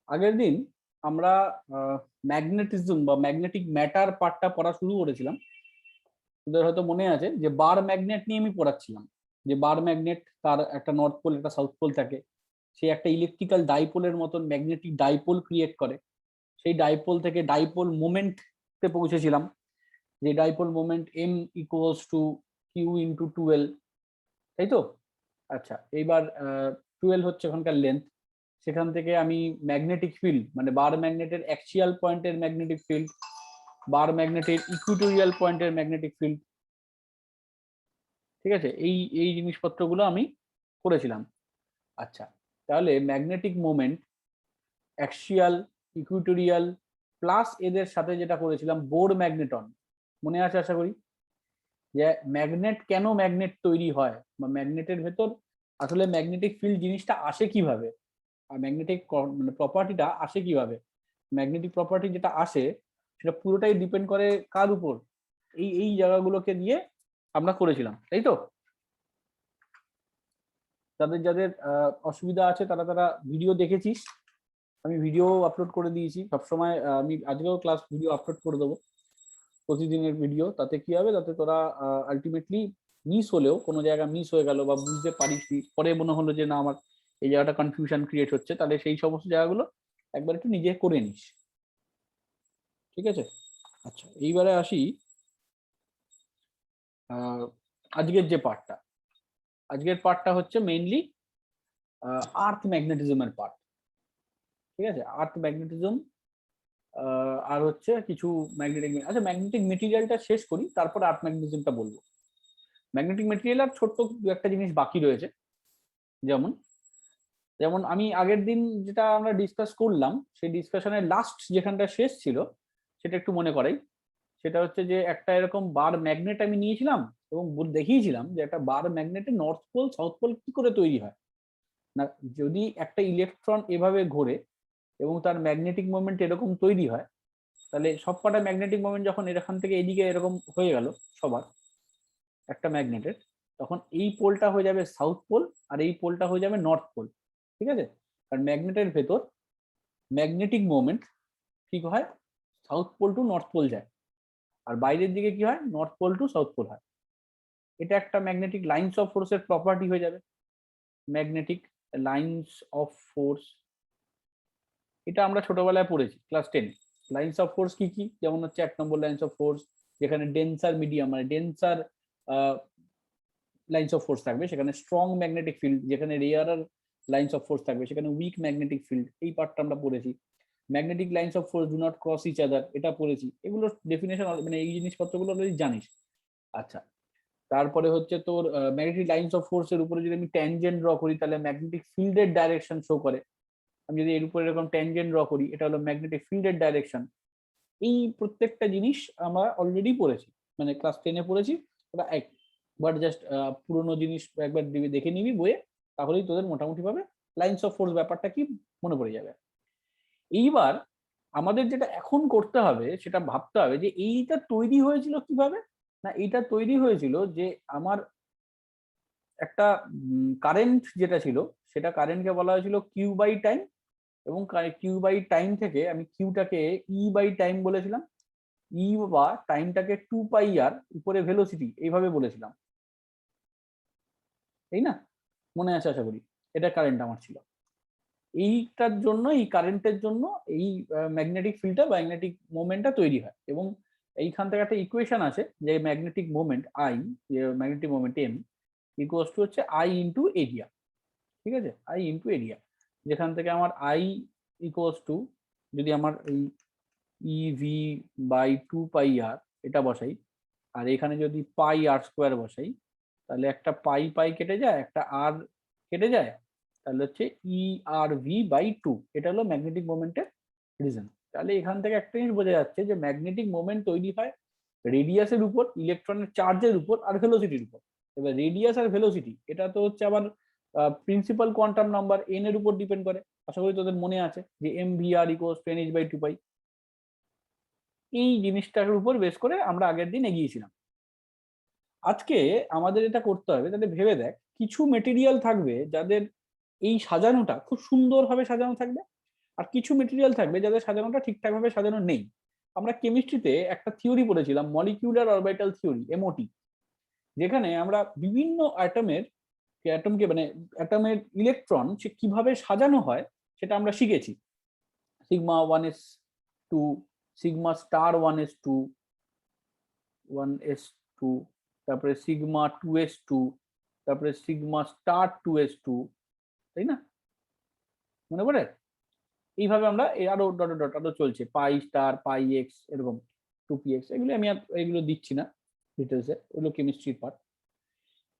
আগের দিন আমরা ম্যাগনেটিজম বা ম্যাগনেটিক ম্যাটার পার্টটা পড়া শুরু করেছিলাম। তোদের হয়তো মনে আছে যে বার ম্যাগনেট নিয়ে আমি পড়াচ্ছিলাম, যে বার ম্যাগনেট তার একটা নর্থ পোল একটা সাউথ পোল থাকে, সে একটা ইলেকট্রিক্যাল ডাইপোলের মতন ম্যাগনেটিক ডাইপোল ক্রিয়েট করে। সেই ডাইপোল থেকে ডাইপোল মোমেন্টে পৌঁছেছিলাম, যে dipole moment M equals to Q into 12, তাই তো? আচ্ছা, এইবার 12 হচ্ছে ওখানকার লেন্থ। সেখান থেকে আমি ম্যাগনেটিক ফিল্ড মানে বার ম্যাগনেটের অ্যাক্সিয়াল পয়েন্টের ম্যাগনেটিক ফিল্ড, বার ম্যাগনেটের ইকুইটোরিয়াল পয়েন্টের ম্যাগনেটিক ফিল্ড, ঠিক আছে, এই এই জিনিসপত্রগুলো আমি করেছিলাম। আচ্ছা, তাহলে magnetic moment axial, equatorial plus এদের সাথে যেটা করেছিলাম বোর ম্যাগনেটন, মনে আছে আশা করি? যে ম্যাগনেট কেন ম্যাগনেট তৈরি হয় বা ম্যাগনেটের ভেতর আসলে ম্যাগনেটিক ফিল্ড জিনিসটা আসে কিভাবে, আর ম্যাগনেটিক মানে প্রপার্টিটা আসে কিভাবে। ম্যাগনেটিক প্রপার্টি যেটা আসে সেটা পুরোটাই ডিপেন্ড করে কার উপর, এই এই জায়গাগুলোকে দিয়ে আমরা করেছিলাম, তাই তো? যাদের যাদের অসুবিধা আছে তারা তারা ভিডিও দেখেছিস, আমি ভিডিও আপলোড করে দিয়েছি সবসময়। আমি আজকেও ক্লাস ভিডিও আপলোড করে দেবো, প্রতিদিনের ভিডিও। তাতে কি হবে, তাতে তোরা আলটিমেটলি মিস হলেও কোনো জায়গা মিস হয়ে গেল বা বুঝতে পারিস পরে মনে হলো যে না আমার এই জায়গাটা কনফিউশন ক্রিয়েট হচ্ছে, তাহলে সেই সমস্ত জায়গাগুলো একবার একটু নিজে করে নিস, ঠিক আছে? আচ্ছা, এইবারে আসি আজকের যে পার্টটা। আজকের পার্টটা হচ্ছে মেইনলি আর্থ ম্যাগনেটিজমের পার্ট, ঠিক আছে? আর্থ ম্যাগনেটিজম আর হচ্ছে কিছু ম্যাগনেটিক, আচ্ছা ম্যাগনেটিক মেটেরিয়ালটা শেষ করি, তারপর আর্থ ম্যাগনেটিজমটা বলবো। ম্যাগনেটিক মেটেরিয়াল আর ছোট্ট দু একটা জিনিস বাকি রয়েছে। যেমন যেমন আমি আগের দিন যেটা আমরা ডিসকাস করলাম, সেই ডিসকাশনের লাস্ট যেখানটা শেষ ছিল সেটা একটু মনে করাই। সেটা হচ্ছে যে একটা এরকম বার ম্যাগনেট আমি নিয়েছিলাম এবং দেখিয়েছিলাম যে একটা বার ম্যাগনেটের নর্থ পোল সাউথ পোল কি করে তৈরি হয়। না, যদি একটা ইলেকট্রন এভাবে ঘোরে এবং তার ম্যাগনেটিক মোমেন্ট এরকম তৈরি হয়, তাহলে সবকটা ম্যাগনেটিক মোমেন্ট যখন এখান থেকে এদিকে এরকম হয়ে গেল সবার একটা ম্যাগনেটের, তখন এই পোলটা হয়ে যাবে সাউথ পোল আর এই পোলটা হয়ে যাবে নর্থ পোল, ঠিক আছে? কারণ ম্যাগনেটের ভেতর ম্যাগনেটিক মোমেন্ট ঠিক হয় south pole to north pole যায়, আর বাইরের দিকে কি হয়, north pole to south pole হয়। এটা একটা ম্যাগনেটিক লাইন্স অফ ফোর্সের প্রপার্টি হয়ে যাবে, ম্যাগনেটিক লাইন্স অফ ফোর্স। এটা আমরা ছোটবেলায় পড়েছি ক্লাস 10। লাইন্স অফ ফোর্স কি কি, যেমন হচ্ছে 1 নম্বর লাইন্স অফ ফোর্স, যেখানে ডেন্সার মিডিয়াম মানে ডেন্সার লাইন্স অফ ফোর্স থাকবে সেখানে স্ট্রং ম্যাগনেটিক ফিল্ড, যেখানে রেয়ারার লাইন্স অফ ফোর্স থাকবে সেখানে উইক ম্যাগনেটিক ফিল্ড। এই পার্টটা আমরা পড়েছি। Magnetic lines of force do not cross each other, এটা পড়েছি। এগুলো ডেফিনেশন মানে এই জিনিসপত্রগুলো অলরেডি জানিস। আচ্ছা, তারপরে হচ্ছে তোর ম্যাগনেটিক লাইন্স অফ ফোর্স এর উপরে যদি আমি ট্যানজেন্ট ড্র করি তাহলে ম্যাগনেটিক ফিল্ডের ডাইরেকশন শো করে। আমি যদি এর উপরে এরকম ট্যানজেন্ট ড্র করি, এটা হলো ম্যাগনেটিক ফিল্ডের ডাইরেকশন। এই প্রত্যেকটা জিনিস আমরা অলরেডি পড়েছি, মানে ক্লাস 10-এ পড়েছি। ওটা একবার জাস্ট পুরোনো জিনিস একবার দেখে নিবি বইয়ে, তাহলেই তোদের মোটামুটি ভাবে লাইন্স অফ ফোর্স ব্যাপারটা কি মনে পড়ে যাবে। এইবার আমাদের যেটা এখন করতে হবে সেটা ভাবতে হবে যে এইটা তৈরি হয়েছিল কিভাবে। না, এইটা তৈরি হয়েছিল যে আমার একটা কারেন্ট যেটা ছিল, সেটা কারেন্টকে বলা হয়েছিল কিউ বাই টাইম, এবং কিউ বাই টাইম থেকে আমি কিউটাকে ই বাই টাইম বলেছিলাম, ই বা টাইমটাকে 2 পাই আর উপরে ভেলোসিটি এইভাবে বলেছিলাম, তাই না? মনে আছে আশা করি? এটা কারেন্ট আমার ছিল। এইটার জন্য, এই কারেন্টের জন্য এই ম্যাগনেটিক ফিল্ডটা ম্যাগনেটিক মোমেন্টটা তৈরি হয়। এবং এইখান থেকে একটা ইকুয়েশন আছে যে ম্যাগনেটিক মোমেন্ট আই, যে magnetic moment M equals to হচ্ছে আই ইন্টু এরিয়া, ঠিক আছে? আই ইন্টু এরিয়া, যেখান থেকে আমার আই ইকুয়ালস টু, যদি আমার এই ইভি বাই 2 পাই আর এটা বসাই, আর এখানে যদি পাই আর স্কোয়ার বসাই, তাহলে একটা পাই পাই কেটে যায়, একটা আর কেটে যায়, তাহলে হচ্ছে ই আর ভি বাই 2। এটা হলো ম্যাগনেটিক মোমেন্টের রিজন। তাহলে এখান থেকে একটা জিনিস বোঝা যাচ্ছে যে ম্যাগনেটিক মোমেন্ট তৈরি হয় রেডিয়াসের উপর, ইলেকট্রনের চার্জের উপর আর ভেলোসিটির উপর। এবার রেডিয়াস আর ভেলোসিটি এটা তো হচ্ছে আবার প্রিন্সিপাল কোয়ান্টাম নাম্বার এন এর উপর ডিপেন্ড করে। আশা করি তোদের মনে আছে যে এম ভি আর ইকুয়ালস 10h/2 পাই। এই জিনিসটার উপর বেস করে আমরা আগের দিন এগিয়েছিলাম। আজকে আমাদের এটা করতে হবে, তাহলে ভেবে দেখ কিছু মেটেরিয়াল থাকবে যাদের এই সাজানোটা খুব সুন্দরভাবে সাজানো থাকবে, আর কিছু মেটেরিয়াল থাকবে যাদের সাজানোটা ঠিকঠাক ভাবে সাজানো নেই। আমরা কেমিস্ট্রিতে একটা থিওরি পড়েছিলাম, মলিকিউলার অরবিটাল থিওরি, এমওটি, যেখানে আমরা বিভিন্ন অ্যাটমকে মানে অ্যাটমের ইলেকট্রন সে কিভাবে সাজানো হয় সেটা আমরা শিখেছি। Sigma 1s2, sigma star 1s2, 1s2, তারপরে সিগমা 2s2, তারপরে সিগমা স্টার 2s2, তাই না? মনে পড়ে? এইভাবে আমরা আরো ডট ডট আরো চলছে, পাই স্টার, পাই এক্স, এরকম 2px, এগুলো আমি এগুলো দিচ্ছি না ডিটেলসে, ওগুলো কেমিস্ট্রির পার্ট।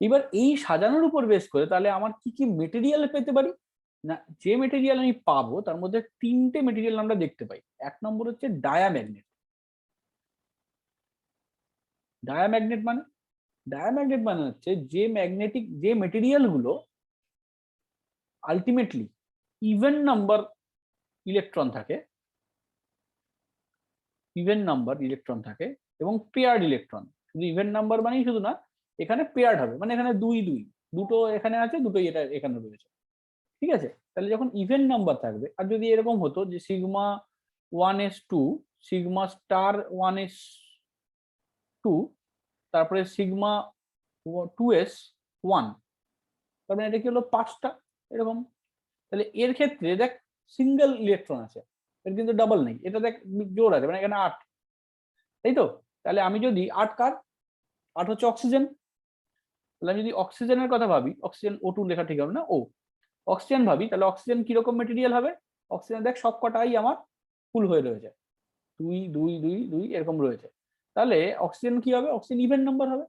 এবার এই সাজানোর উপর বেস করে তাহলে আমার কি কি মেটেরিয়াল পেতে পারি না, যে মেটেরিয়াল আমি পাবো তার মধ্যে তিনটে মেটেরিয়াল আমরা দেখতে পাই। এক নম্বর হচ্ছে ডায়াম্যাগনেট। ডায়াম্যাগনেট মানে ডায়াম্যাগনেট মানে হচ্ছে যে মেটেরিয়াল গুলো আলটিমেটলি ইভেন নাম্বার ইলেকট্রন থাকে, এবং পেয়ার্ড ইলেকট্রন। শুধু ইভেন নাম্বার মানেই শুধু না, এখানে পেয়ার্ড হবে, মানে এখানে দুটো এখানে আছে, দুটোই এটা এখানে রয়েছে, ঠিক আছে? তাহলে যখন ইভেন নাম্বার থাকবে, আর যদি এরকম হতো যে sigma 1s2, sigma star 1s2, তারপরে সিগমা 2s1, তার মানে এটা কি হলো 5টা এরকম। তাহলে এর ক্ষেত্রে দেখ সিঙ্গেল ইলেকট্রন আছে, এর কিন্তু ডাবল নেই, এটা দেখ জোর আছে, মানে এখানে 8, তাই তো? তাহলে আমি যদি 8 কার 8 হচ্ছে অক্সিজেন, তাহলে আমি যদি অক্সিজেনের কথা ভাবি, অক্সিজেন O2 লেখা ঠিক হবে না, ও অক্সিজেন ভাবি, তাহলে অক্সিজেন কিরকম মেটেরিয়াল হবে? অক্সিজেন দেখ সব কটাই আমার ফুল হয়ে রয়েছে, 2 2 2 2 এরকম রয়েছে। তাহলে অক্সিজেন কি হবে? অক্সিজেন ইভেন নাম্বার হবে।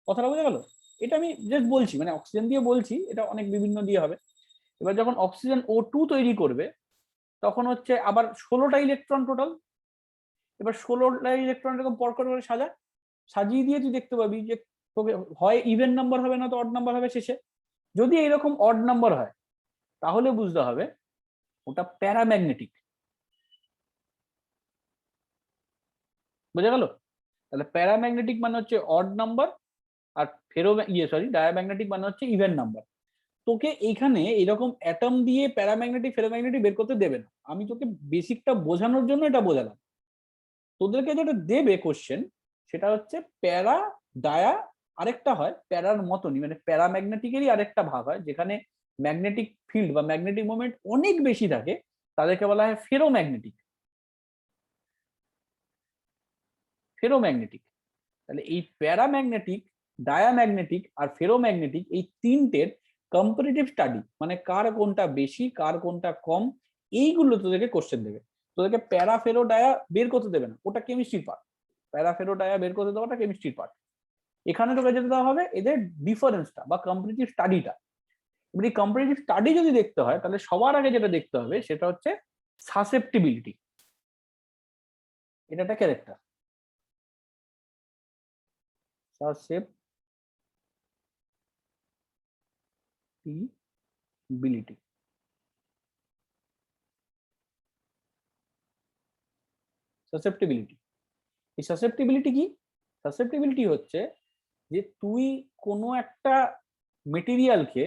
কথাটা বোঝা গেল? এটা আমি জাস্ট বলছি, মানে অক্সিজেন দিয়ে বলছি, এটা অনেক বিভিন্ন দিয়ে হবে। এবার যখন অক্সিজেন O2 তৈরি করবে তখন হচ্ছে আবার 16টা ইলেকট্রন টোটাল। এবার 16টা ইলেকট্রন এরকম পরপর করে সাজিয়ে দিয়ে তুই দেখতে পাবি যে তোকে হয় ইভেন নাম্বার হবে না তো অড নাম্বার হবে শেষে। যদি এইরকম অড নাম্বার হয় তাহলে বুঝতে হবে ওটা প্যারাম্যাগনেটিক। বোঝা গেল? তাহলে প্যারাম্যাগনেটিক মানে হচ্ছে অড নাম্বার, আর ডায়াম্যাগনেটিক মানে হচ্ছে ইভেন নাম্বার। তোকে এইখানে এরকম অ্যাটম দিয়ে প্যারাম্যাগনেটিক ফেরোম্যাগনেটিক বের করতে দেবে না, আমি তোকে বেসিকটা বোঝানোর জন্য এটা বোঝালাম। তোদেরকে যেটা দেবে কোশ্চেন সেটা হচ্ছে প্যারা ডায়া, আরেকটা হয় প্যারার মতনই, মানে প্যারাম্যাগনেটিকেরই আরেকটা ভাগ হয় যেখানে ম্যাগনেটিক ফিল্ড বা ম্যাগনেটিক মোমেন্ট অনেক বেশি থাকে, তাদেরকে বলা হয় ফেরোম্যাগনেটিক। তাহলে এই প্যারাম্যাগনেটিক, ডায়াম্যাগনেটিক আর ফেরোম্যাগনেটিক, এই তিনটের কম্পারেটিভ স্টাডি, মানে কার কোনটা বেশি কার কোনটা কম, এইগুলো তোদেরকে কোশ্চেন দেবে। তোদেরকে প্যারা ফেরো ডায়া বের করতে দেবে না, ওটা কেমিস্ট্রির পার্ট। প্যারা ফেরো ডায়া বের করতে দেওয়াটা কেমিস্ট্রির পার্ট। এখানে তোকে যেতে দেওয়া হবে এদের ডিফারেন্সটা বা কম্পারেটিভ স্টাডিটা। এবার এই কম্পারেটিভ স্টাডি যদি দেখতে হয় তাহলে সবার আগে যেটা দেখতে হবে সেটা হচ্ছে সাসেপ্টিবিলিটি। এটা একটা ক্যারেক্টার, সাসেপ্টিবিলিটি। সাসেপ্টিবিলিটি, এই সাসেপ্টিবিলিটি কি? সাসেপ্টিবিলিটি হচ্ছে যে তুই কোনো একটা মেটেরিয়ালকে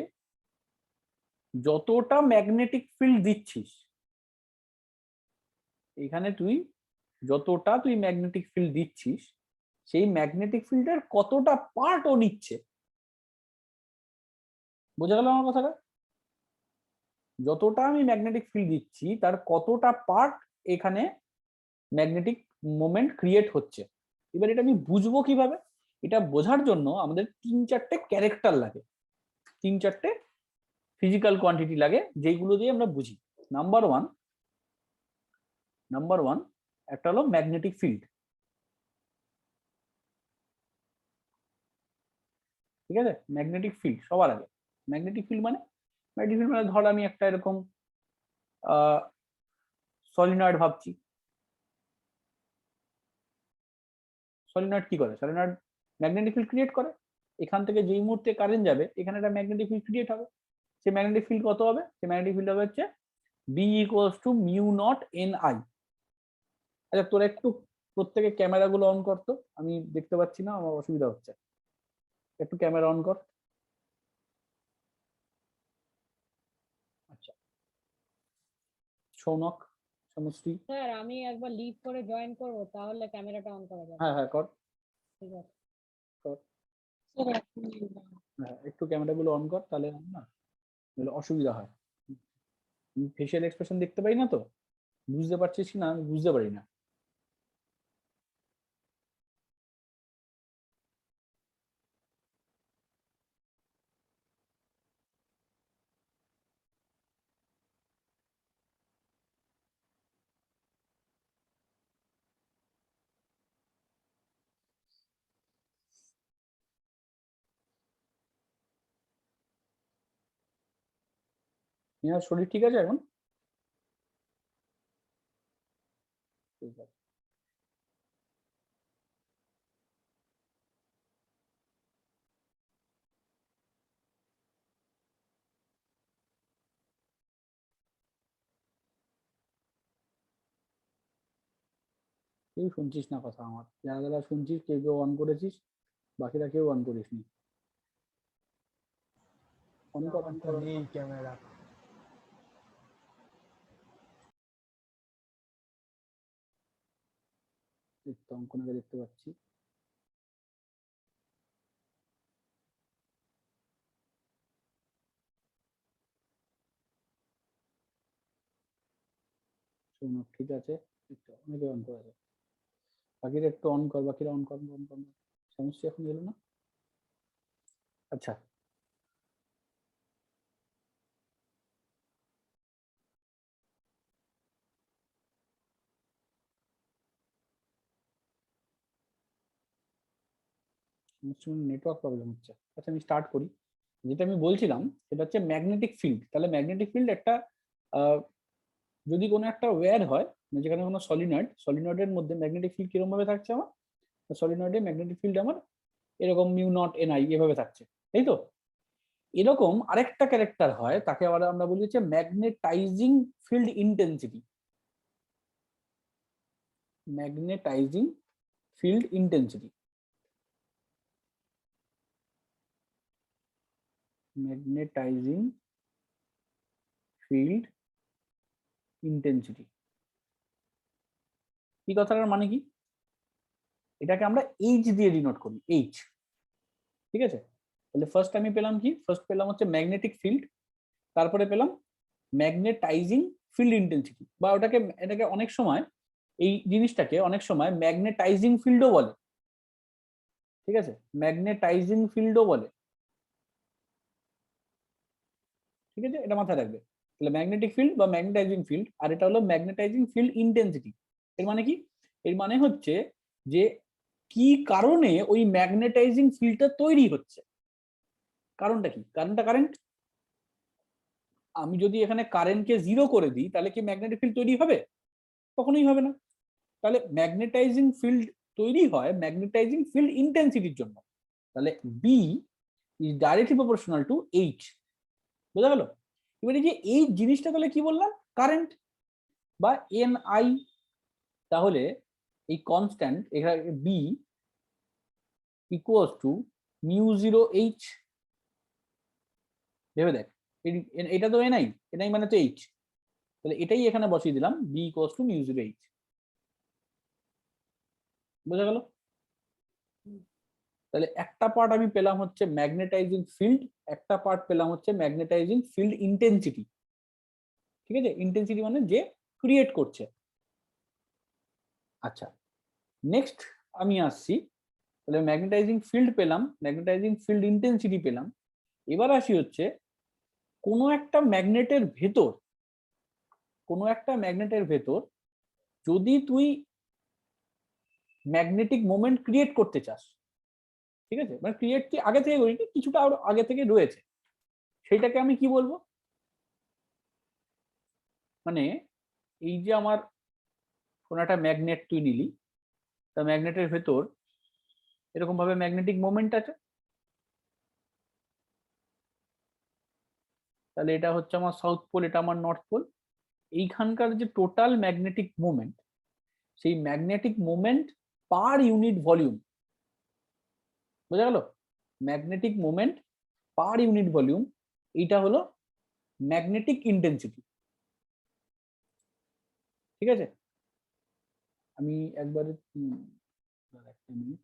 যতটা ম্যাগনেটিক ফিল্ড দিচ্ছিস, এখানে যতটা তুই ম্যাগনেটিক ফিল্ড দিচ্ছিস সেই ম্যাগনেটিক ফিল্ডের কতটা পার্ট ও নিচ্ছে। বোঝা গেল আমার কথাটা? যতটা আমি ম্যাগনেটিক ফিল্ড দিচ্ছি তার কতটা পার্ট এখানে ম্যাগনেটিক মোমেন্ট ক্রিয়েট হচ্ছে। এবার এটা আমি বুঝবো কিভাবে? এটা বোঝার জন্য আমাদের 3-4টে ক্যারেক্টার লাগে, 3-4টে ফিজিক্যাল কোয়ান্টিটি লাগে, যেগুলো দিয়ে আমরা বুঝি। নাম্বার ওয়ান একটা হলো ম্যাগনেটিক ফিল্ড। ঠিক আছে? ম্যাগনেটিক ফিল্ড সবার আগে। ম্যাগনেটিক ফিল্ড মানে ধর আমি একটা এরকম সলিনয়েড ভাবছি। সলিনয়েড কি করে? সলিনয়েড ম্যাগনেটিক ফিল্ড ক্রিয়েট করে। এখান থেকে যেই মুহূর্তে কারেন্ট যাবে এখানে একটা ম্যাগনেটিক ফিল্ড ক্রিয়েট হবে। সেই ম্যাগনেটিক ফিল্ড কত হবে? সেই ম্যাগনেটিক ফিল্ড হবে হচ্ছে B = μ0 Ni। আচ্ছা তোরা একটু প্রত্যেকে ক্যামেরা গুলো অন করতো, আমি দেখতে পাচ্ছি না, আমার অসুবিধা হচ্ছে। একটু ক্যামেরা অন কর। আচ্ছা, সৌনক, সমশ্রী। স্যার আমি একবার লিভ করে জয়েন করব, তাহলে ক্যামেরাটা অন করা যাবে? হ্যাঁ হ্যাঁ কর। ঠিক আছে কর। স্যার। হ্যাঁ একটু ক্যামেরাগুলো অন কর, তাহলে না অসুবিধা হয়। ফেশিয়াল এক্সপ্রেশন দেখতে পাই না তো, বুঝতে পারছিস না, আমি বুঝতে পারি না। তোমার শরীর ঠিক আছে এখন? ঠিক আছে। কেউ শুনছিস না কথা আমার, যারা যারা শুনছিস কেউ কেউ অন করেছিস, বাকিরা কেউ অন করিসনি। অন কর, অন কর, নেই ক্যামেরা। অঙ্কনকে দেখতে পাচ্ছি। সৌনক ঠিক আছে, অনেকে অন করে আছে, বাকিরা একটু অন কর, বাকিরা অন কর, অন কর। সমস্যা এখন এলো না? আচ্ছা নেটওয়ার্ক প্রবলেম হচ্ছে। আচ্ছা আমি স্টার্ট করি। যেটা আমি বলছিলাম সেটা হচ্ছে ম্যাগনেটিক ফিল্ড। তাহলে ম্যাগনেটিক ফিল্ড একটা যদি কোনো একটা ওয়্যার হয়, যেখানে কোনো সলিনয়েড, সলিনয়েডের মধ্যে ম্যাগনেটিক ফিল্ড কিরকম ভাবে থাকছে আমার, সলিনয়েডে ম্যাগনেটিক ফিল্ড আমার এরকম মিউ নট এন আই এভাবে থাকছে, তাই তো? এরকম আরেকটা ক্যারেক্টার হয়, তাকে আবার আমরা বলি হচ্ছে magnetizing field intensity. Magnetizing field intensity, magnetizing field intensity. এই কথাটার মানে কি? এটাকে আমরা এইচ দিয়ে ডিনোট করি, এইচ। ঠিক আছে, তাহলে ফার্স্ট আমি পেলাম কি, ফার্স্ট পেলাম হচ্ছে ম্যাগনেটিক ফিল্ড, তারপরে পেলাম ম্যাগনেটাইজিং ফিল্ড ইন্টেন্সিটি, বা ওটাকে এটাকে অনেক সময় এই জিনিসটাকে অনেক সময় ম্যাগনেটাইজিং ফিল্ডও বলে। ঠিক আছে, ম্যাগনেটাইজিং ফিল্ডও বলে। ঠিক আছে, এটা মাথায় রাখবে। তাহলে ম্যাগনেটিক ফিল্ড বা ম্যাগনেটাইজিং ফিল্ড, আর এটা হলো ম্যাগনেটাইজিং ফিল্ড ইন্টেন্সিটি। এর মানে কি? এর মানে হচ্ছে যে কি কারণে ওই ম্যাগনেটাইজিং ফিল্ডটা তৈরি হচ্ছে, কারণটা কি? কারণটা কারেন্ট। আমি যদি এখানে কারেন্টকে জিরো করে দিই, তাহলে কি ম্যাগনেটিক ফিল্ড তৈরি হবে? কখনোই হবে না। তাহলে ম্যাগনেটাইজিং ফিল্ড তৈরি হয় ম্যাগনেটাইজিং ফিল্ড ইন্টেন্সিটির জন্য। তাহলে B is directly proportional to H. বোঝা গেল? এবারে যে এই জিনিসটা তাহলে কি বললাম, কারেন্ট বা এন আই। তাহলে এই কনস্ট্যান্ট এখানে B equals to mu zero H. ভেবে দেখ, এটা তো এনআই, এনআই মানে তো এইচ, তাহলে এটাই এখানে বসিয়ে দিলাম, B equals to mu zero H. বোঝা গেল? তাহলে একটা পার্ট আমি পেলাম হচ্ছে ম্যাগনেটাইজিং ফিল্ড, একটা পার্ট পেলাম হচ্ছে ম্যাগনেটাইজিং ফিল্ড ইন্টেন্সিটি। ঠিক আছে, ইন্টেন্সিটি মানে যে ক্রিয়েট করছে। আচ্ছা নেক্সট আমি আসছি, তাহলে ম্যাগনেটাইজিং ফিল্ড পেলাম, ম্যাগনেটাইজিং ফিল্ড ইন্টেন্সিটি পেলাম। এবার আসি হচ্ছে কোনো একটা ম্যাগনেটের ভেতর, কোনো একটা ম্যাগনেটের ভেতর যদি তুই ম্যাগনেটিক মোমেন্ট ক্রিয়েট করতে চাস, ঠিক আছে, মানে ক্রিয়েট কি আগে থেকে করিনি, কিছুটা আরো আগে থেকে রয়েছে, সেইটাকে আমি কি বলবো? মানে এই যে আমার কোন একটা ম্যাগনেট তুই নিলি, তা ম্যাগনেটের ভেতর এরকম ভাবে ম্যাগনেটিক মোমেন্ট আছে, তাহলে এটা হচ্ছে আমার সাউথ পোল, এটা আমার নর্থ পোল। এইখানকার যে টোটাল ম্যাগনেটিক মোমেন্ট, সেই magnetic moment per unit volume, বোঝা গেল? Magnetic moment per unit volume, এইটা হলো ম্যাগনেটিক ইন্টেন্সিটি। ঠিক আছে, আমি একবারে একটা মিনিট।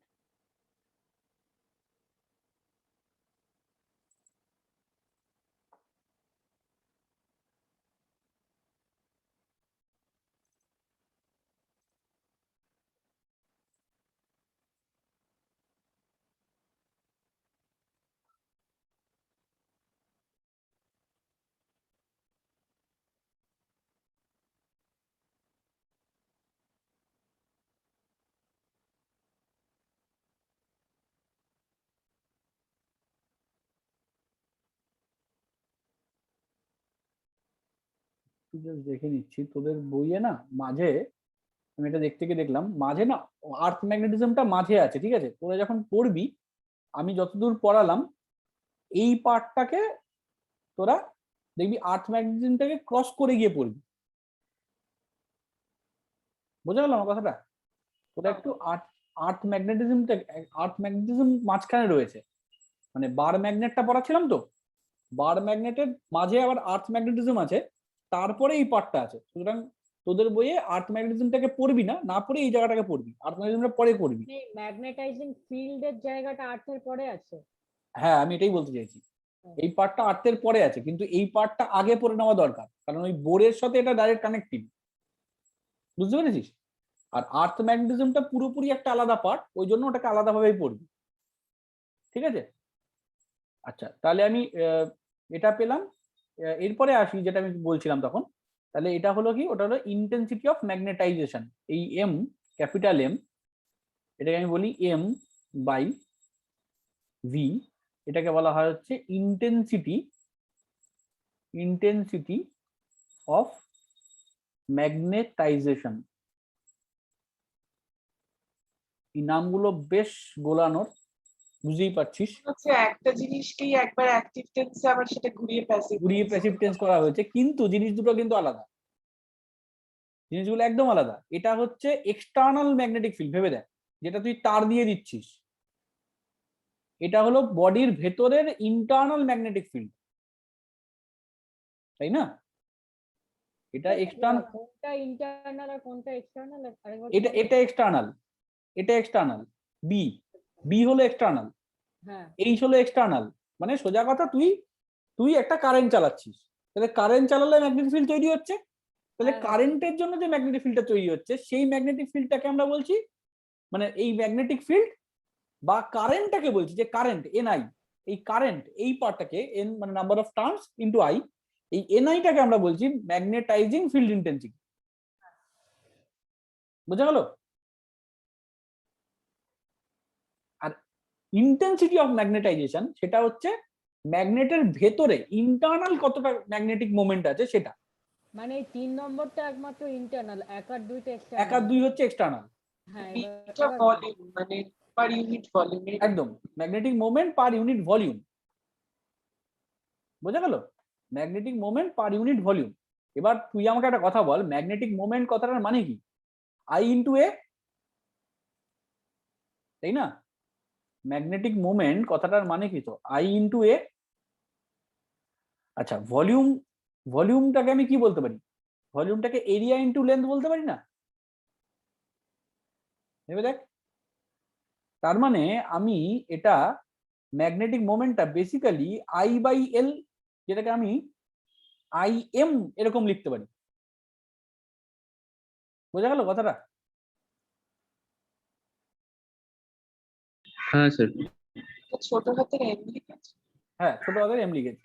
জাস্ট দেখে নিচ্ছি তোদের বইয়ে না মাঝে, আমি এটা দেখতে গিয়ে দেখলাম মাঝে না আর্থ ম্যাগনেটিজমটা মাঝে আছে, ঠিক আছে, তোরা যখন পড়বি আমি যতদূর পড়ালাম এই পার্টটাকে তোরা দেখবি আর্থ ম্যাগনেটিজমটাকে ক্রস করে গিয়ে পড়বি। বোঝা গেল আমার কথাটা? তোরা একটু আর্থ ম্যাগনেটিজম মাঝখানে রয়েছে, মানে বার ম্যাগনেটটা পড়াচ্ছিলাম তো, বার ম্যাগনেটের মাঝে আবার আর্থ ম্যাগনেটিজম আছে, তারপরে এই পার্টটা আছে। সুতরাং তোদের বইয়ে আর্থ ম্যাগনেটিজমটাকে পড়বি না, না পড়ে এই জায়গাটাকে পড়বি, আর্থ ম্যাগনেটিজমটা পরে পড়বি। ম্যাগনেটাইজিং ফিল্ডের জায়গাটা আর্থের পরে আছে। হ্যাঁ আমি এটাই বলতে চাইছি, এই পার্টটা আর্থের পরে আছে, কিন্তু এই পার্টটা আগে পড়ে নেওয়া দরকার, কারণ ওই বোরের সাথে এটা ডাইরেক্ট কানেক্টিভ। বুঝতে পেরেছিস? আর আর্থ ম্যাগনেটিজমটা পুরোপুরি একটা আলাদা পার্ট, ওই জন্য ওটাকে আলাদাভাবেই পড়বি। ঠিক আছে, আচ্ছা তাহলে আমি এটা পেলাম। এরপরে আসি যেটা আমি বলছিলাম তখন, তাহলে এটা হলো কি, ওটা হলো ইন্টেন্সিটি অফ ম্যাগনেটাইজেশন। এই এম, ক্যাপিটাল এম, এটাকে আমি বলি এম বাই ভি, এটাকে বলা হয় হচ্ছে ইন্টেন্সিটি অফ ম্যাগনেটাইজেশন। এই নামগুলো বেশ গোলানোর, বুঝতেই পারছিস। হচ্ছে একটা জিনিসকেই একবার অ্যাক্টিভ টেন্সে আবার সেটা ঘুরিয়ে প্যাসিভ টেন্স করা হয়েছে, কিন্তু জিনিস দুটো কিন্তু আলাদা, জিনিসগুলো একদম আলাদা। এটা হচ্ছে এক্সটার্নাল ম্যাগনেটিক ফিল্ড, ভেবে দেখ, যেটা তুই তার দিয়ে দিচ্ছিস। এটা হলো বডির ভেতরের ইন্টারনাল ম্যাগনেটিক ফিল্ড, তাই না? এটা এক্সটার্নাল, কোনটা ইন্টারনাল আর কোনটা এক্সটার্নাল? এটা এক্সটার্নাল, এটা এক্সটার্নাল, বি, বি হলো এক্সটার্নাল, হ্যাঁ এইচ হলো এক্সটার্নাল। মানে সোজা কথা, তুই একটা কারেন্ট চালাচ্ছিস, তাহলে কারেন্ট চালালে ম্যাগনেটিক ফিল্ড তৈরি হচ্ছে, তাহলে কারেন্টের জন্য যে ম্যাগনেটিক ফিল্ডটা তৈরি হচ্ছে সেই ম্যাগনেটিক ফিল্ডটাকে আমরা বলছি, মানে এই ম্যাগনেটিক ফিল্ড বা কারেন্টটাকে বলছি যে কারেন্ট এনআই, এই কারেন্ট এই পার্টটাকে এন মানে number of turns into I, এই এনআইটাকে আমরা বলছি ম্যাগনেটাইজিং ফিল্ড ইন্টেন্সিটি। বোঝা গেল? আর ইন্টেন্সিটি অফ ম্যাগনেটাইজেশন সেটা হচ্ছে ম্যাগনেটের ভেতরে ইন্টারনাল কতটা ম্যাগনেটিক মোমেন্ট আছে সেটা। মানে এই 3 নম্বরটা একমাত্র ইন্টারনাল, 1 আর 2 টা এক এক্সটার্নাল। আর 2 হচ্ছে এক্সটার্নাল। হ্যাঁ এটা ভলিউম মানে পার ইউনিট ভলিউম। একদম, magnetic moment per unit volume. বোঝা গেল? Magnetic moment per unit volume. এবার তুই আমাকে একটা কথা বল, ম্যাগনেটিক মোমেন্ট কথাটার মানে কি? আই ইন্টু এ, তাই না? ম্যাগনেটিক মোমেন্ট কথাটার মানে কি তো আই ইন্টু এ। আচ্ছা ভলিউমটাকে আমি কি বলতে পারি? ভলিউমটাকে এরিয়া ইন্টু লেন্থ বলতে পারি না? ভেবে দেখ, তার মানে আমি এটা ম্যাগনেটিক মোমেন্টটা বেসিক্যালি আই বাই এল, যেটাকে আমি আই এম এরকম লিখতে পারি। বোঝা গেল কথাটা? হ্যাঁ স্যার। ছোট হাতের এম লিখেছে। হ্যাঁ ছোট হাতের এম লিখেছি,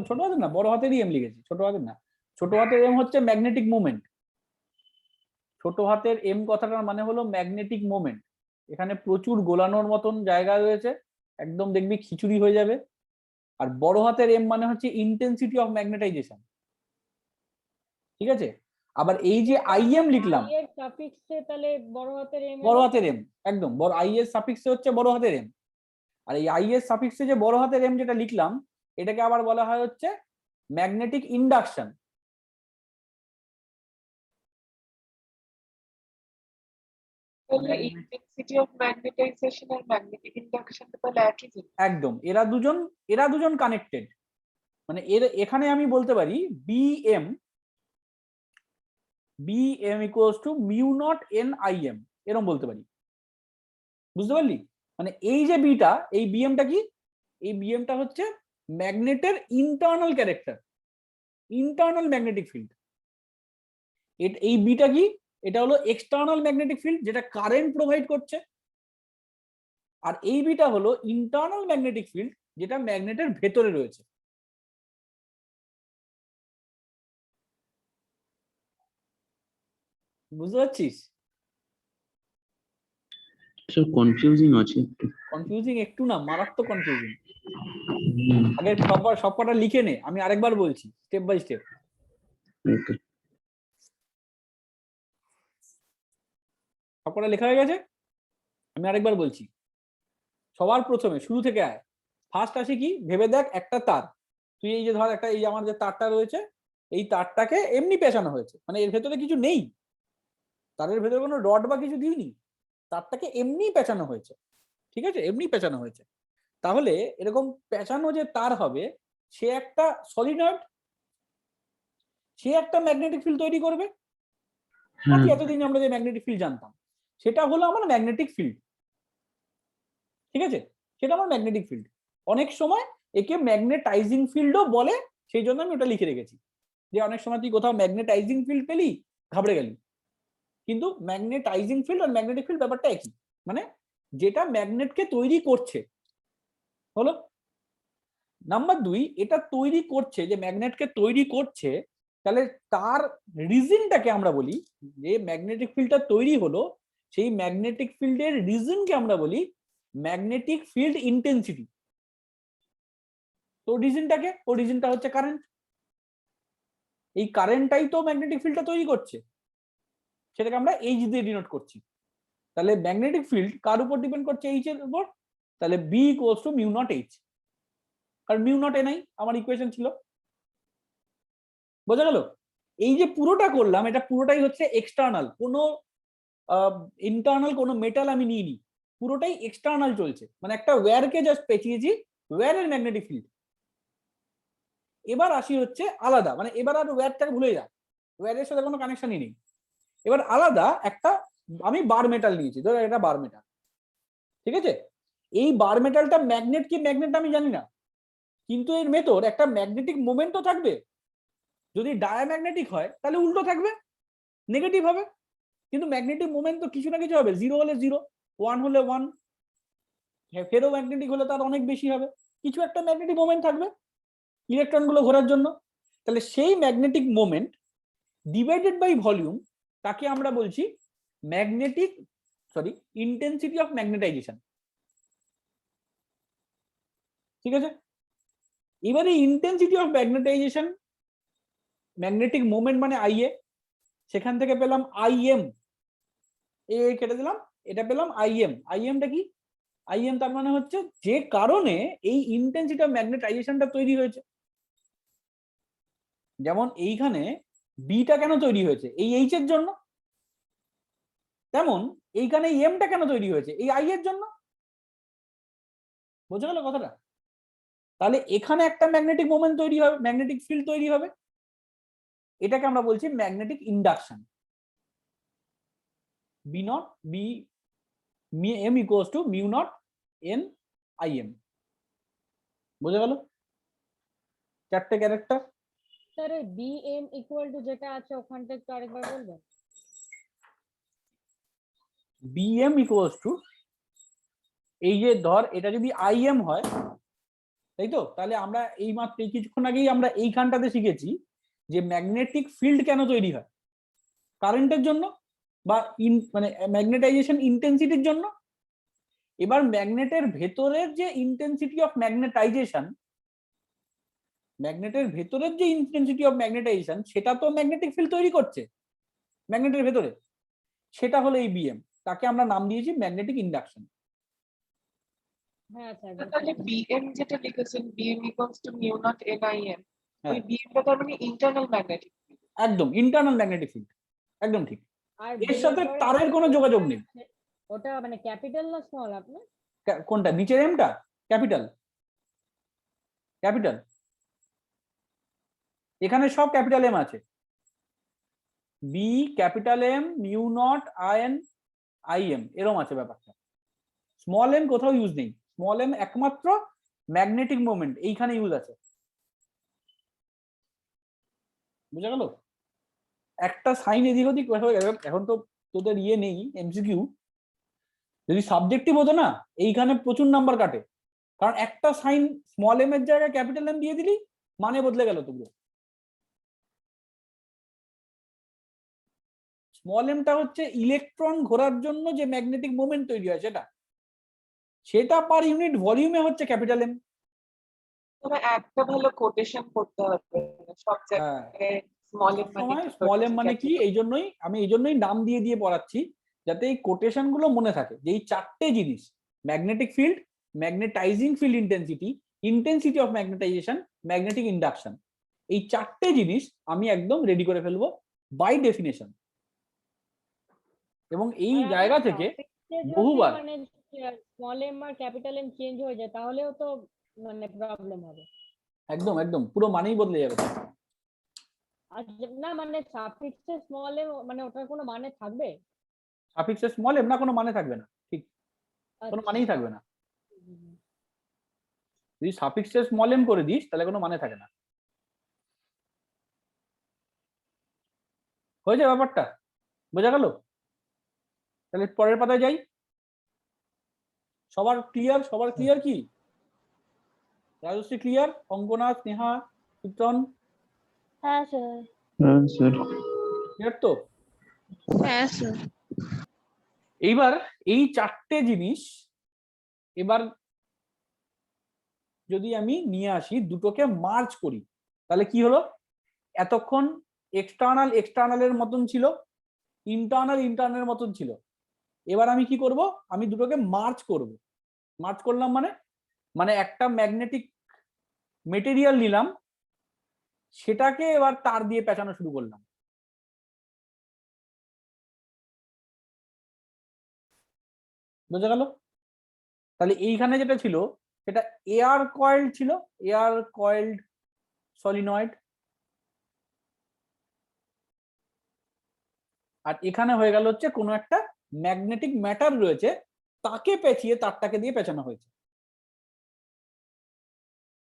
ছোট হাতের না বড় হাতেরই এম লিখেছি, ছোট হাতের না। ছোট হাতের এম হচ্ছে ম্যাগনেটিক মোমেন্ট, ছোট হাতের এম কথাটার মানে হলো ম্যাগনেটিক মোমেন্ট। এখানে প্রচুর গোলানোর মতন জায়গা রয়েছে, একদম দেখবি খিচুড়ি হয়ে যাবে। আর বড় হাতের এম মানে হচ্ছে ইন্টেন্সিটি অফ ম্যাগনেটাইজেশন। ঠিক আছে, আবার এই যে আই এম লিখলাম, আই এর সাফিক্সে তাহলে বড় হাতের এম, বড় হাতের এম, একদম বড় আই এর সাফিক্সে হচ্ছে বড় হাতের এম। আর এই আই এর সাফিক্সে যে বড় হাতের এম যেটা লিখলাম, এটাকে আবার বলা হয় হচ্ছে ম্যাগনেটিক ইন্ডাকশন। তাহলে ইন্টেন্সিটি অফ ম্যাগনেটাইজেশন আর ম্যাগনেটিক ইন্ডাকশন তাহলে একই জিনিস। একদম, এরা দুজন কানেক্টেড। মানে এখানে আমি বলতে পারি BM equals to mu naught N I M, এরকম বলতে পারি। বুঝতে পারলি? মানে এই যে বিটা, এই বিএমটা কি? এই বিএমটা হচ্ছে ম্যাগনেটের internal character, internal magnetic field. এই বিটা কি? এটা হলো এক্সটার্নাল ম্যাগনেটিক ফিল্ড যেটা কারেন্ট প্রোভাইড করছে, আর এই বিটা হলো ইন্টারনাল ম্যাগনেটিক ফিল্ড যেটা ম্যাগনেটের ভেতরে রয়েছে। বুঝতে পারছিস? স্যার কনফিউজিং আছে একটু। কনফিউজিং একটু না, মারাত্মক কনফিউজিং। হুম, আগে সব কটা লিখে নে, আমি আরেকবার বলছি স্টেপ বাই স্টেপ। ওকে। সব কটা লেখা হয়ে গেছে? আমি আরেকবার বলছি। সবার প্রথমে শুরু থেকে আয়। ফার্স্ট আসি কি, ভেবে দেখ একটা তার, তুই এই যে ধর একটা, এই আমার যে তারটা রয়েছে, এই তারটাকে এমনি পেঁচানো হয়েছে, মানে এর ভেতরে কিছু নেই, তারের ভেতরে কোনো রড বা কিছু দিইনি, তারটাকে এমনি পেঁচানো হয়েছে। ঠিক আছে, এমনি পেঁচানো হয়েছে। তাহলে এরকম পেঁচানো যে তার হবে, সে একটা সলিনয়েড, সে একটা ম্যাগনেটিক ফিল্ড তৈরি করবে। হ্যাঁ, বাকি এতদিন আমরা যে ম্যাগনেটিক ফিল্ড জানতাম, সেটা হলো আমার ম্যাগনেটিক ফিল্ড। ঠিক আছে, সেটা আমার ম্যাগনেটিক ফিল্ড। অনেক সময় একে ম্যাগনেটাইজিং ফিল্ডও বলে, সেই জন্য আমি ওটা লিখে রেখেছি, যে অনেক সময় তুই কোথাও ম্যাগনেটাইজিং ফিল্ড পেলি, ঘাবড়ে গেলি। কিন্তু ম্যাগনেটাইজিং ফিল্ড আর ম্যাগনেটিক ফিল্ড ব্যাপারটা একই, মানে যেটা ম্যাগনেটকে তৈরি করছে। হলো নাম্বার 2, এটা তৈরি করছে, যে ম্যাগনেটকে তৈরি করছে, তাহলে তার রিজনটাকে আমরা বলি, যে ম্যাগনেটিক ফিল্ডটা তৈরি হলো, সেই ম্যাগনেটিক ফিল্ডের রিজনকে আমরা বলি ম্যাগনেটিক ফিল্ড ইন্টেন্সিটি। তো রিজনটাকে, ও রিজনটা হচ্ছে কারেন্ট। এই কারেন্টটাই তো ম্যাগনেটিক ফিল্ডটা তৈরি করছে, সেটাকে আমরা এইচ দিয়ে ডিনোট করছি। তাহলে ম্যাগনেটিক ফিল্ড কার উপর ডিপেন্ড করছে? এইচ এর উপর। তাহলে B equals to mu naught H, কারণ মিউ নট এনআই আমার ইকুয়েশন ছিল। বোঝা গেল? এই যে পুরোটা করলাম, এটা পুরোটাই হচ্ছে এক্সটার্নাল, কোনো ইন্টারনাল কোনো মেটাল আমি নিইনি, পুরোটাই এক্সটার্নাল চলছে, মানে একটা ওয়্যারকে জাস্ট পেঁচিয়েছি, ওয়্যারের ম্যাগনেটিক ফিল্ড। এবার আসি হচ্ছে আলাদা, মানে এবার আর ওয়্যারটাকে ভুলে যা, ওয়্যারের সাথে কোনো কানেকশনই নেই। এবার আলাদা একটা, আমি বার মেটাল নিয়েছি, ধরো এটা বার মেটাল। ঠিক আছে, এই বার মেটালটা ম্যাগনেট কি ম্যাগনেট আমি জানি না, কিন্তু এর ভেতর একটা ম্যাগনেটিক মোমেন্ট তো থাকবে। যদি ডায়াম্যাগনেটিক হয় তাহলে উল্টো থাকবে, নেগেটিভ হবে। কিন্তু ম্যাগনেটিক মোমেন্ট তো কিছু না কিছু হবে, 0 হলে 0, 1 হলে 1, ফেরো ম্যাগনেটিক হলে তার অনেক বেশি হবে, কিছু একটা ম্যাগনেটিক মোমেন্ট থাকবে ইলেকট্রন গুলো ঘোরার জন্য। তাহলে সেই magnetic moment divided by volume, তাকে আমরা বলছি magnetic, sorry, intensity of magnetization. ঠিক আছে, এবারে intensity of magnetization, magnetic moment মানে আইএ, সেখান থেকে পেলাম আইএম, এ কেটে দিলাম, এটা পেলাম আইএম। আইএমটা কি? আইএম তার মানে হচ্ছে যে কারণে এই ইন্টেন্সিটি অফ ম্যাগনেটাইজেশনটা তৈরি হয়েছে। যেমন এইখানে বিটা কেন তৈরি হয়েছে? এই এইচ এর জন্য। তেমন এইখানে এমটা কেন তৈরি হয়েছে? এই আই এর জন্য। বোঝা গেল কথাটা? তাহলে এখানে একটা ম্যাগনেটিক মোমেন্ট তৈরি হবে, ম্যাগনেটিক ফিল্ড তৈরি হবে, এটাকে আমরা বলছি magnetic induction. B naught B M equals to mu naught N I M. বোঝা গেল? চারটে ক্যারেক্টার। স্যার ওই বিএম ইকুয়াল টু যেটা আছে ওখানটা একটু আরেকবার বলবেন? বিএম ইকুয়ালস টু, এই যে ধর এটা যদি আইএম হয়, তাই তো, তাহলে আমরা এই মাত্র কিছুক্ষণ আগেই আমরা এইখানটাতে শিখেছি যে ম্যাগনেটিক ফিল্ড কেন তৈরি হয়, কারেন্টের জন্য, বা মানে ম্যাগনেটাইজেশন ইন্টেন্সিটির জন্য। এবার ম্যাগনেটের ভেতরের যে ইন্টেন্সিটি অফ ম্যাগনেটাইজেশন, ম্যাগনেটের ভেতরের যে ইন্টেন্সিটি অফ ম্যাগনেটাইজেশন, সেটা তো ম্যাগনেটিক ফিল্ড তৈরি করছে ম্যাগনেটের ভেতরে, সেটা হলো এই বিএম, তাকে আমরা নাম দিয়েছি ম্যাগনেটিক ইন্ডাকশন। হ্যাঁ স্যার, তাহলে বিএম যেটা লিখেছেন, BM equals to mu naught NIM, ওই হ্যাঁ, বিএমটা তার মানে ইন্টারনাল ম্যাগনেটিক। একদম ইন্টারনাল ম্যাগনেটিক ফিল্ড, একদম ঠিক। আর এর সাথে তারের কোনো যোগাযোগ নেই। ওটা মানে ক্যাপিটাল না স্মল আপনার? কোনটা? নিচের এমটা ক্যাপিটাল, ক্যাপিটাল, এখানে সব ক্যাপিটাল এম আছে। B capital M mu naught IN IM এরকম আছে ব্যাপারটা। স্মল এম কোথাও ইউজ নেই, স্মল এম একমাত্র ম্যাগনেটিক মোমেন্ট এইখানে ইউজ আছে। বুঝা গেল? একটা সাইন এদিক ওদিক হয়ে গেল। এখন তো তোদের ইয়ে নেই এমসিকিউ, যদি সাবজেক্টিভ হতো না এইখানে প্রচুর নাম্বার কাটে, কারণ একটা সাইন স্মল এম এর জায়গায় ক্যাপিটাল এম দিয়ে দিলি মানে বদলে গেল তো। স্মল এমটা হচ্ছে ইলেকট্রন ঘোরার জন্য যে ম্যাগনেটিক মোমেন্ট তৈরি হয় সেটা, সেটা পার ইউনিট ভলিউমে হচ্ছে ক্যাপিটাল এম। তবে একটা ভালো কোটেশন করতে হবে, সব জায়গায় স্মল এম মানে সময় কি, স্মল এম মানে কি, capital এই জন্যই নাম দিয়ে দিয়ে পড়াচ্ছি, যাতে এই কোটেশন গুলো মনে থাকে যে এই চারটে জিনিস, magnetic field, magnetizing field intensity, intensity of magnetization, magnetic induction, এই চারটে জিনিস আমি একদম রেডি করে ফেলবো বাই ডেফিনেশন। এবং এই আর জায়গা আমার থেকে suffix এ যদি বহুবার মানে small M R capital M change হয়ে যায় তাহলেও তো মানে প্রবলেম হবে। একদম একদম পুরো মানেই বদলে যাবে। আর না মানে সাফিক্সে স্মল এম মানে ওটার কোনো মানে থাকবে? সাফিক্সে স্মল এম না, কোনো মানে থাকবে না, ঠিক কোনো মানেই থাকবে না। যদি সাফিক্সে স্মল এম করে দিস তাহলে কোনো মানে থাকে না। হয়ে যায় ব্যাপারটা, বোঝা গেল? তাহলে পরের পাতায় যাই। সবার ক্লিয়ার? সবার ক্লিয়ার কি? রাজশ্রী ক্লিয়ার? অঙ্কনা, স্নেহা, চিত্রন হ্যাঁ স্যার। হ্যাঁ স্যার। ক্লিয়ার তো? হ্যাঁ স্যার। এইবার এই চারটে জিনিস এবার যদি আমি নিয়ে আসি, দুটোকে মার্জ করি, তাহলে কি হলো? এতক্ষণ এক্সটার্নাল এক্সটার্নালের মতন ছিল, ইন্টারনাল ইন্টারনালের মতন ছিল। এবার আমি কি করব? আমি দুটোকে মার্জ করব। মার্জ করলাম মানে মানে একটা ম্যাগনেটিক মেটেরিয়াল নিলাম, সেটাকে এবার তার দিয়ে পেঁচানো শুরু করলাম। বোঝা গেল? তাহলে এইখানে যেটা ছিল সেটা এয়ার কয়েল ছিল, এয়ার কয়েলড সলিনয়েড। আর এখানে হয়ে গেল হচ্ছে কোনো একটা ম্যাগনেটিক ম্যাটার রয়েছে, তাকে পেঁচিয়ে তারটাকে দিয়ে পেঁচানো হয়েছে।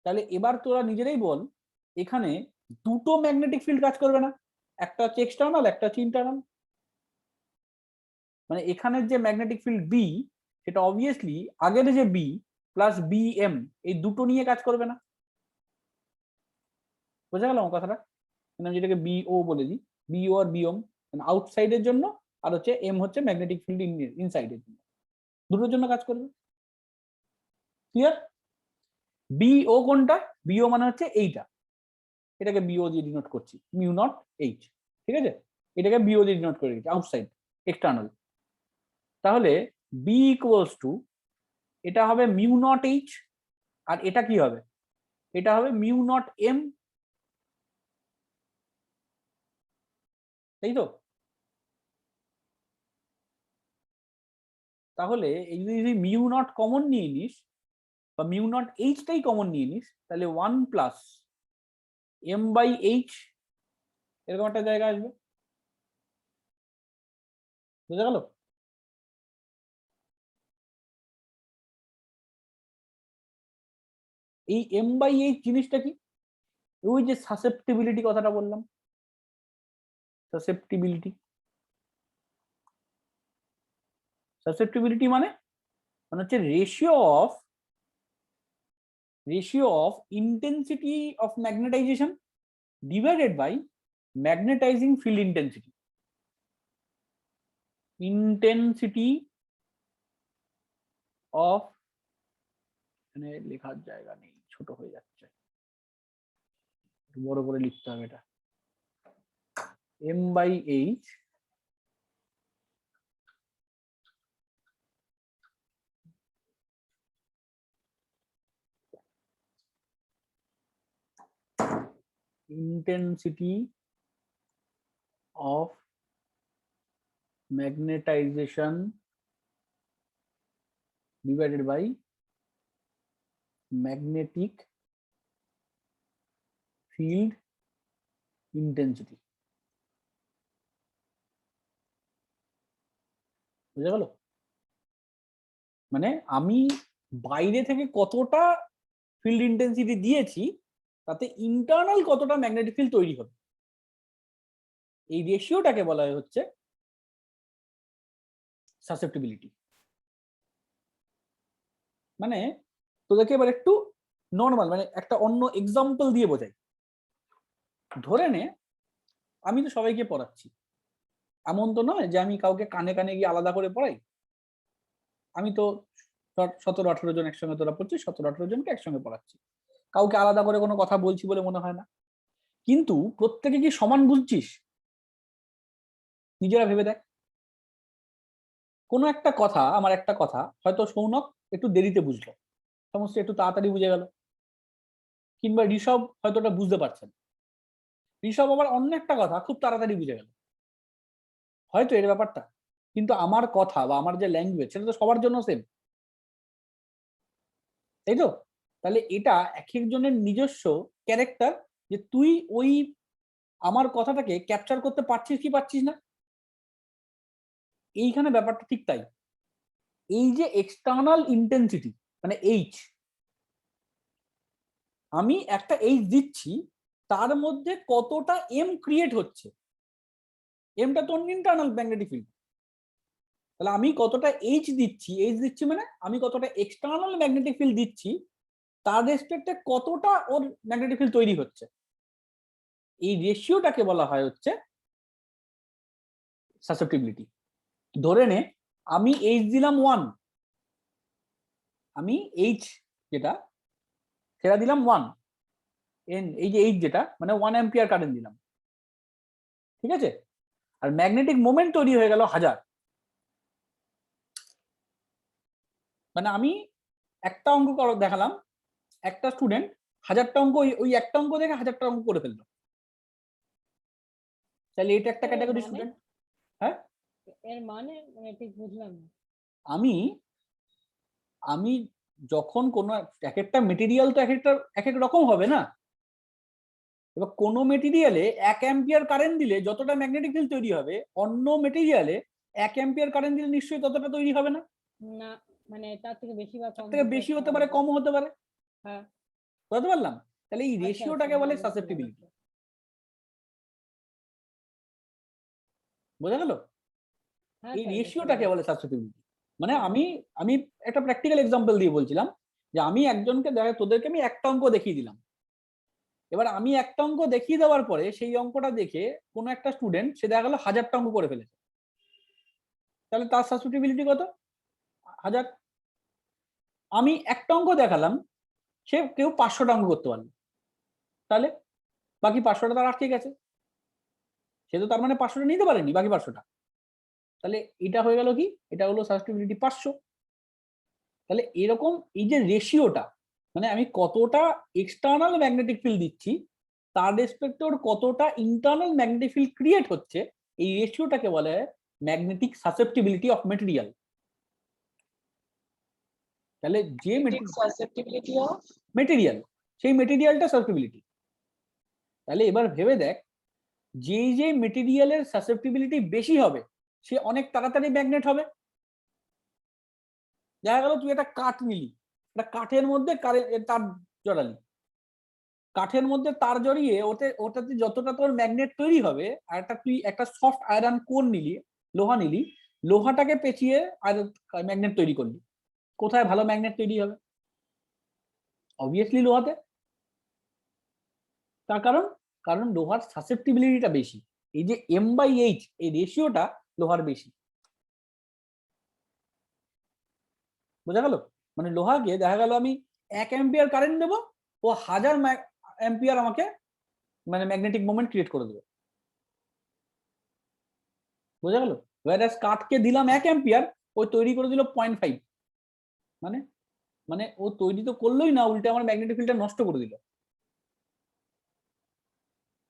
তাহলে এবার তোরা নিজেরাই বল, এখানে দুটো ম্যাগনেটিক ফিল্ড কাজ করবে না? একটা হচ্ছে এক্সটার্নাল, একটা হচ্ছে ইন্টারনাল। মানে এখানের যে ম্যাগনেটিক ফিল্ড বি, সেটা অবভিয়াসলি আগের যে বি প্লাস বি এম এই দুটো নিয়ে কাজ করবে না। বোঝা গেল আমার কথাটা? আমি যেটাকে বিও বলে দিই, বিও আর বিওম আউটসাইডের জন্য, আর হচ্ছে এম হচ্ছে ম্যাগনেটিক ফিল্ড ইনসাইডের জন্য, দুটোর জন্য কাজ করবে। ক্লিয়ার? বিও কোনটা? বিও মানে হচ্ছে এইটা, এটাকে বিও দিয়ে ডিনোট করছি, মিউ নট এইচ। ঠিক আছে, এটাকে বিও দিয়ে ডিনোট করে দিচ্ছি, আউটসাইড এক্সটার্নাল। তাহলে বি ইকুয়ালস টু, এটা হবে মিউ নট এইচ, আর এটা কি হবে? এটা হবে মিউ নট এম, তাই তো? তাহলে এই যদি মিউ নট কমন নিয়ে নিস বা মিউ নট এইচটাই কমন নিয়ে নিস, তাহলে 1 প্লাস এম বাই এইচ এরকম একটা জায়গা আসবে। বুঝা গেল? এই এম বাই এইচ জিনিসটা কি? ওই যে সাসেপ্টিবিলিটি কথাটা বললাম, সাসেপ্টিবিলিটি। সাসেপ্টিবিলিটি মানে মানে হচ্ছে ratio of intensity of magnetization divided by magnetizing field intensity. Intensity of, এখানে লেখার জায়গা নেই, ছোট হয়ে যাচ্ছে, বড় করে লিখতে হবে এটা। M by H intensity of magnetization divided by magnetic field intensity. বুঝা গেল? মানে আমি বাইরে থেকে কতটা ফিল্ড ইন্টেন্সিটি দিয়েছি তাতে ইন্টারনাল কতটা ম্যাগনেটিক ফিল্ড তৈরি হবে, এই রেশিওটাকে বলা হচ্ছে সাসেপ্টিবিলিটি। মানে তোদেরকে এবার একটু নর্মাল মানে একটা অন্য এক্সাম্পল দিয়ে বোঝাই। ধরে নে আমি তো সবাইকে পড়াচ্ছি, এমন তো নয় যে আমি কাউকে কানে কানে গিয়ে আলাদা করে পড়াই। আমি তো 17-18 জন একসঙ্গে তোরা পড়ছিস, 17-18 জনকে একসঙ্গে পড়াচ্ছি, কাউকে আলাদা করে কোনো কথা বলছি বলে মনে হয় না। কিন্তু প্রত্যেকে কি সমান বুঝছিস? নিজেরা ভেবে দেখ। কোনো একটা কথা, আমার একটা কথা হয়তো সৌনক একটু দেরিতে বুঝলো, সমস্ত একটু তাড়াতাড়ি বুঝে গেল, কিংবা ঋষভ হয়তো ওটা বুঝতে পারছে না, ঋষভ আবার অন্য একটা কথা খুব তাড়াতাড়ি বুঝে গেল, হয়তো এর ব্যাপারটা। কিন্তু আমার কথা বা আমার যে ল্যাঙ্গুয়েজ সেটা তো সবার জন্য সেম, তাই তো? তাহলে এটা এক একজনের নিজস্ব ক্যারেক্টার, যে তুই ওই আমার কথাটাকে ক্যাপচার করতে পারছিস কি পারছিস না। এইখানে ব্যাপারটা ঠিক তাই। এই যে এক্সটার্নাল ইন্টেন্সিটি মানে এইচ, আমি একটা এইচ দিচ্ছি, তার মধ্যে কতটা এম ক্রিয়েট হচ্ছে, এমটা তো ইন্টারনাল ম্যাগনেটিক ফিল্ড। তাহলে আমি কতটা এইচ দিচ্ছি মানে আমি কতটা এক্সটার্নাল ম্যাগনেটিক ফিল্ড দিচ্ছি, তার রেসপেক্টে কতটা ওর ম্যাগনেটিক ফিল্ড তৈরি হচ্ছে, এই রেশিওটাকে বলা হয় হচ্ছে সাসেপ্টিবিলিটি। ধরে নে আমি এইচ দিলাম 1, আমি এইচ যেটা সেটা দিলাম 1, এই যে এইচ যেটা মানে 1 অ্যাম্পিয়ার কারেন্ট দিলাম, ঠিক আছে? আর ম্যাগনেটিক মোমেন্ট তৈরি হয়ে গেল 1000। মানে আমি একটা অঙ্ক দেখালাম, একটা স্টুডেন্ট 1000টা অঙ্ক ওই একটা অঙ্ক দেখে 1000টা অঙ্ক করে ফেললো। তাহলে এটা একটা ক্যাটাগরি স্টুডেন্ট। হ্যাঁ, এর মানে ঠিক বুঝলাম না। আমি আমি যখন কোনো এক একটা মেটেরিয়াল তো এক এক রকম হবে না। এবার কোনো মেটেরিয়ালে 1 অ্যাম্পিয়ার কারেন্ট দিলে যতটা ম্যাগনেটিক ফিল্ড তৈরি হবে, অন্য মেটেরিয়ালে 1 অ্যাম্পিয়ার কারেন্ট দিলে নিশ্চয়ই ততটা তৈরি হবে না। না মানে তার থেকে বেশি বা কম থেকে বেশি হতে পারে, কম হতে পারে। হ্যাঁ, বুঝতে পারলাম? তাহলে এই আচ্ছা, রেশিওটাকে আচ্ছা, বলে বুঝলাম। সাসেপ্টিবিলিটি। বোঝা গেল? হ্যাঁ এই স্যার, বুঝতে রেশিওটাকে পেরেছি। বলে সাসেপ্টিবিলিটি। মানে হ্যাঁ, আমি আমি একটা প্র্যাকটিক্যাল এক্সাম্পল দিয়ে বলছিলাম যে আমি একজনকে তোদেরকে আমি একটা অঙ্ক দেখিয়ে দিলাম। এবার আমি একটা অঙ্ক দেখিয়ে দেওয়ার পরে সেই অঙ্কটা দেখে কোনো একটা স্টুডেন্ট সে দেখা গেল 1000টা অঙ্ক করে ফেলেছে, তাহলে তার সাসেপ্টিবিলিটি কত? 1000। আমি একটা অঙ্ক দেখালাম, সে কেউ 500টা অঙ্ক করতে পারলো, তাহলে বাকি 500টা তার আটকে গেছে, সে তো তার মানে 500টা নিতে পারেনি বাকি 500টা। তাহলে এটা হয়ে গেল কি, এটা হলো সাসেপ্টিবিলিটি 500। তাহলে এরকম এই যে রেশিওটা, মানে আমি কতটা এক্সটার্নাল ম্যাগনেটিক ফিল্ড দিচ্ছি তার রেসপেক্টে ওর কতটা ইন্টারনাল ম্যাগনেটিক ফিল্ড ক্রিয়েট হচ্ছে, এই রেশিওটাকে বলে ম্যাগনেটিক সাসেপ্টিবিলিটি অফ মেটেরিয়াল। তাহলে যে susceptibility of মেটেরিয়াল, সেই মেটেরিয়ালটা সাসেপ্টিবিলিটি। তাহলে এবার ভেবে দেখ, যে মেটেরিয়ালের সাসেপ্টিবিলিটি বেশি হবে সে অনেক তাড়াতাড়ি ম্যাগনেট হবে। দেখা গেল তুই একটা কাঠ নিলি, একটা কাঠের মধ্যে তার জড়ালি, কাঠের মধ্যে তার জড়িয়ে ওটাতে যতটা তোর ম্যাগনেট তৈরি হবে, আর তুই একটা সফট আয়রন কোর নিলি, লোহা নিলি, লোহাটাকে পেঁচিয়ে আর ম্যাগনেট তৈরি করলি, কোথায় ভালো ম্যাগনেট তৈরি হবে? অবভিয়াসলি লোহাতে। তার কারণ লোহার সাসেপ্টিবিলিটিটা বেশি, এই যে M/H এই রেশিওটা লোহার বেশি। বোঝা গেল? মানে লোহাকে দেখা গেল আমি 1 অ্যাম্পিয়ার কারেন্ট দেবো, ও 1000 অ্যাম্পিয়ার আমাকে মানে ম্যাগনেটিক মোমেন্ট ক্রিয়েট করে দেবে। বোঝা গেল? ওয়ারাস কাঠকে দিলাম 1 অ্যাম্পিয়ার, ও তৈরি করে দিল 0.5। মানে মানে ও তৈরি তো করলোই না, উল্টে আমার ম্যাগনেটিক ফিল্ডটা নষ্ট করে দিল।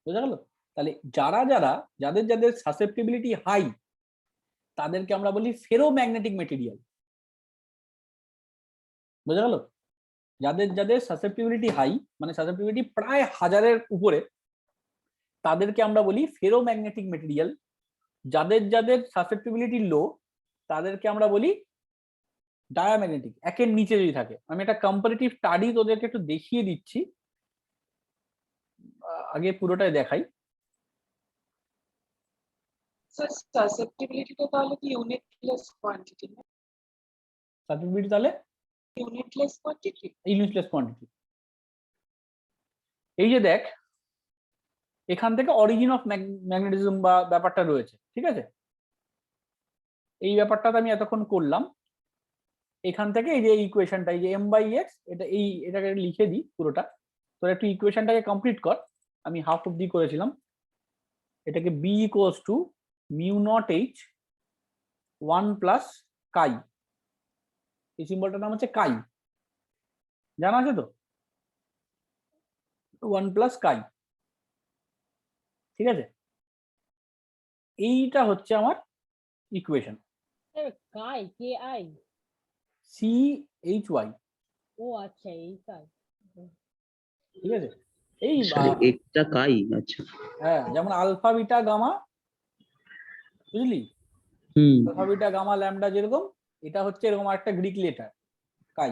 বোঝা গেল? তাহলে যাদের যাদের সাসেপ্টিবিলিটি হাই তাদেরকে আমরা বলি ফেরোম্যাগনেটিক মেটেরিয়াল। বোঝা গেল? যাদের যাদের সাসেপ্টিবিলিটি হাই মানে সাসেপ্টিবিলিটি প্রায় 1000-এর উপরে, তাদেরকে আমরা বলি ফেরোম্যাগনেটিক মেটেরিয়াল। যাদের যাদের সাসেপ্টিবিলিটি লো তাদেরকে আমরা বলি ডায়াম্যাগনেটিক, একের নিচে যদি থাকে। আমি একটা কম্পারেটিভ স্টাডি তোদেরকে একটু দেখিয়ে দিচ্ছি, আগে পুরোটাই দেখাই। স্যার সাসেপ্টিবিলিটিটা তাহলে কি ইউনিটলেস কোয়ান্টিটি না? সাসেপ্টিবিলিটি তাহলে ইউনিটলেস কোয়ান্টিটি। ইউনিটলেস কোয়ান্টিটি। এই যে দেখ, এখান থেকে অরিজিন অফ ম্যাগনেটিজম বা ব্যাপারটা রয়েছে, ঠিক আছে? এই ব্যাপারটা আমি এতক্ষণ করলাম। এখান থেকে এই যে ইকুয়েশনটা, এই যে m/x, এটাকে লিখে দিই পুরোটা। তোর একটু ইকুয়েশনটাকে কমপ্লিট কর। আমি হাফ অব্দি করেছিলাম। এটাকে b equals to μ0h 1 plus chi. এই সিম্বলটার নাম হচ্ছে কাই, জানা আছে তো? 1 প্লাস কাই, ঠিক আছে? এইটা হচ্ছে আমার equation, chi, K I. CHY, ও আচ্ছা, এই কাই। ঠিক আছে? এই একটা কাই, আচ্ছা। হ্যাঁ, যেমন আলফা বিটা গামা, বুঝলি? হুম। আলফা বিটা গামা ল্যামডা যেরকম, এটা হচ্ছে এরকম একটা গ্রিক লেটার কাই।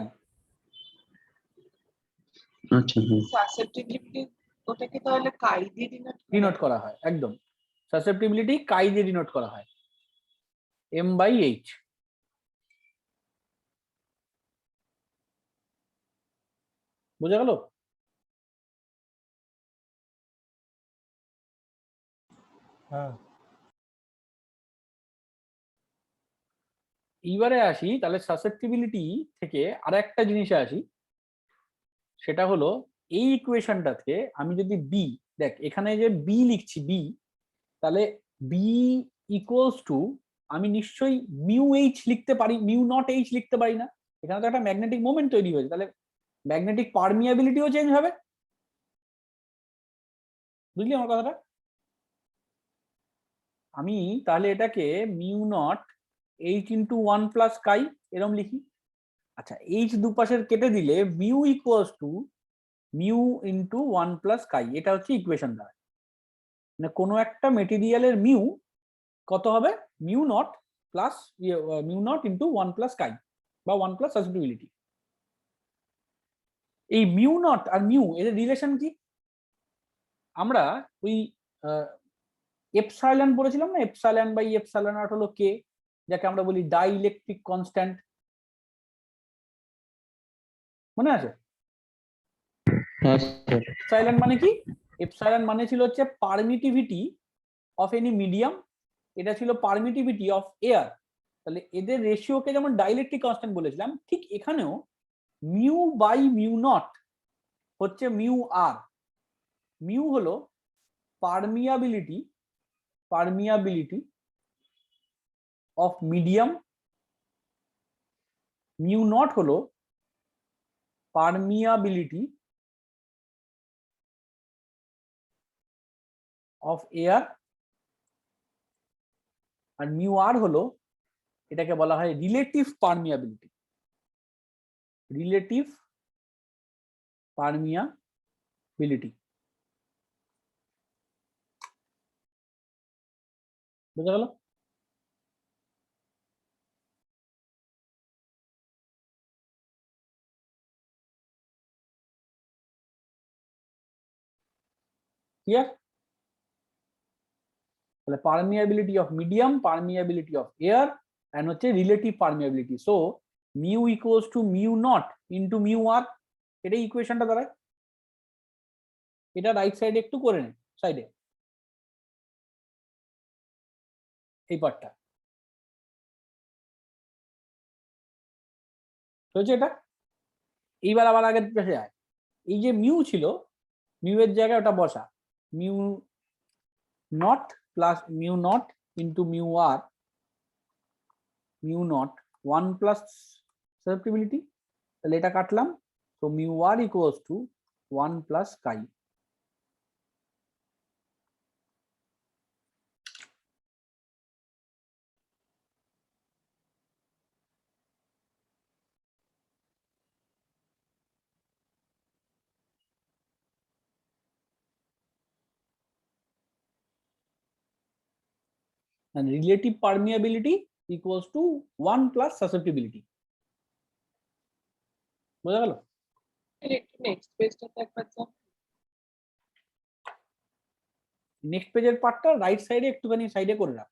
আচ্ছা, হ্যাঁ। সাসেপ্টিবিলিটি ওটাকে তাহলে কাই দিয়ে ডিনোট করা হয়, একদম। সাসেপ্টিবিলিটি কাই দিয়ে ডিনোট করা হয়, m/h। বুঝা গেল? হ্যাঁ। এইবারে আসি তাহলে সাসেপ্টিবিলিটি থেকে আর একটা জিনিসে আসি, সেটা হলো এই ইকুয়েশনটাতে আমি যদি বি, দেখ এখানে যে বি লিখছি বি, তাহলে বি ইকুয়ালস টু, আমি নিশ্চয়ই μh লিখতে পারি, μ0h লিখতে পারি না? এখানে তো একটা ম্যাগনেটিক মোমেন্ট তৈরি হয়েছে, তাহলে ম্যাগনেটিক পারমিয়াবিলিটিও চেঞ্জ হবে। বুঝলি আমার কথাটা? আমি তাহলে এটাকে μ0h ইন্টু 1 প্লাস কাই এরকম লিখি। আচ্ছা, এইচ দুপাশের কেটে দিলে mu equals to mu into 1 plus chi, এটা হচ্ছে ইকুয়েশন দ্বারা। মানে কোনো একটা মেটেরিয়ালের মিউ কত হবে? μ0 প্লাস μ0 ইন্টু 1 প্লাস কাই বা 1 প্লাস সাসেপ্টিবিলিটি। এই μ0 আর মিউ এর রিলেশন কি? আমরা ওই এপসাইলন পড়েছিলাম না, এপসাইলন বাই এপসাইলন নট হলো কে, যাকে আমরা বলি ডাইইলেকট্রিক কনস্ট্যান্ট, মনে আছে? হ্যাঁ স্যার। এপসাইলন মানে কি? এপসাইলন মানে ছিল হচ্ছে পারমিটিভিটি অফ এনি মিডিয়াম, এটা ছিল পারমিটিভিটি অফ এয়ার। তাহলে এদের রেশিওকে যেমন ডাইইলেকট্রিক কনস্ট্যান্ট বলেছিলাম, ঠিক এখানেও মিউ বাই মিউ নট হচ্ছে মিউ আর। মিউ হলো permeability of medium, mu naught হলো পারমিয়াবিলিটি অফ এয়ার, আর মিউ আর হলো, এটাকে বলা হয় রিলেটিভ পারমিয়াবিলিটি। রিলেটিভ পারমিয়াবিলিটি, বুঝা গেল? ক্লিয়ার? তাহলে permeability of medium, permeability of air, and হচ্ছে relative permeability. So mu equals to mu naught into mu R, এটাই ইকুয়েশনটা দাঁড়ায়। এটা রাইট সাইডে একটু করে নে, সাইডে এই পার্টটা হয়েছে এটা। এইবার আবার আগের পেশে যায়, এই যে মিউ ছিল, মিউ এর জায়গায় ওটা বসা, mu naught plus mu naught into mu R, mu naught 1 plus susceptibility, তাহলে এটা কাটলাম। তো mu R equals to 1 plus chi. Relative permeability equals to 1 plus susceptibility. বোঝা গেল? একটু নেক্সট পেজটাতে একবার যান। নেক্সট পেজের পার্টটা রাইট সাইডে একটুখানি সাইডে করে রাখ।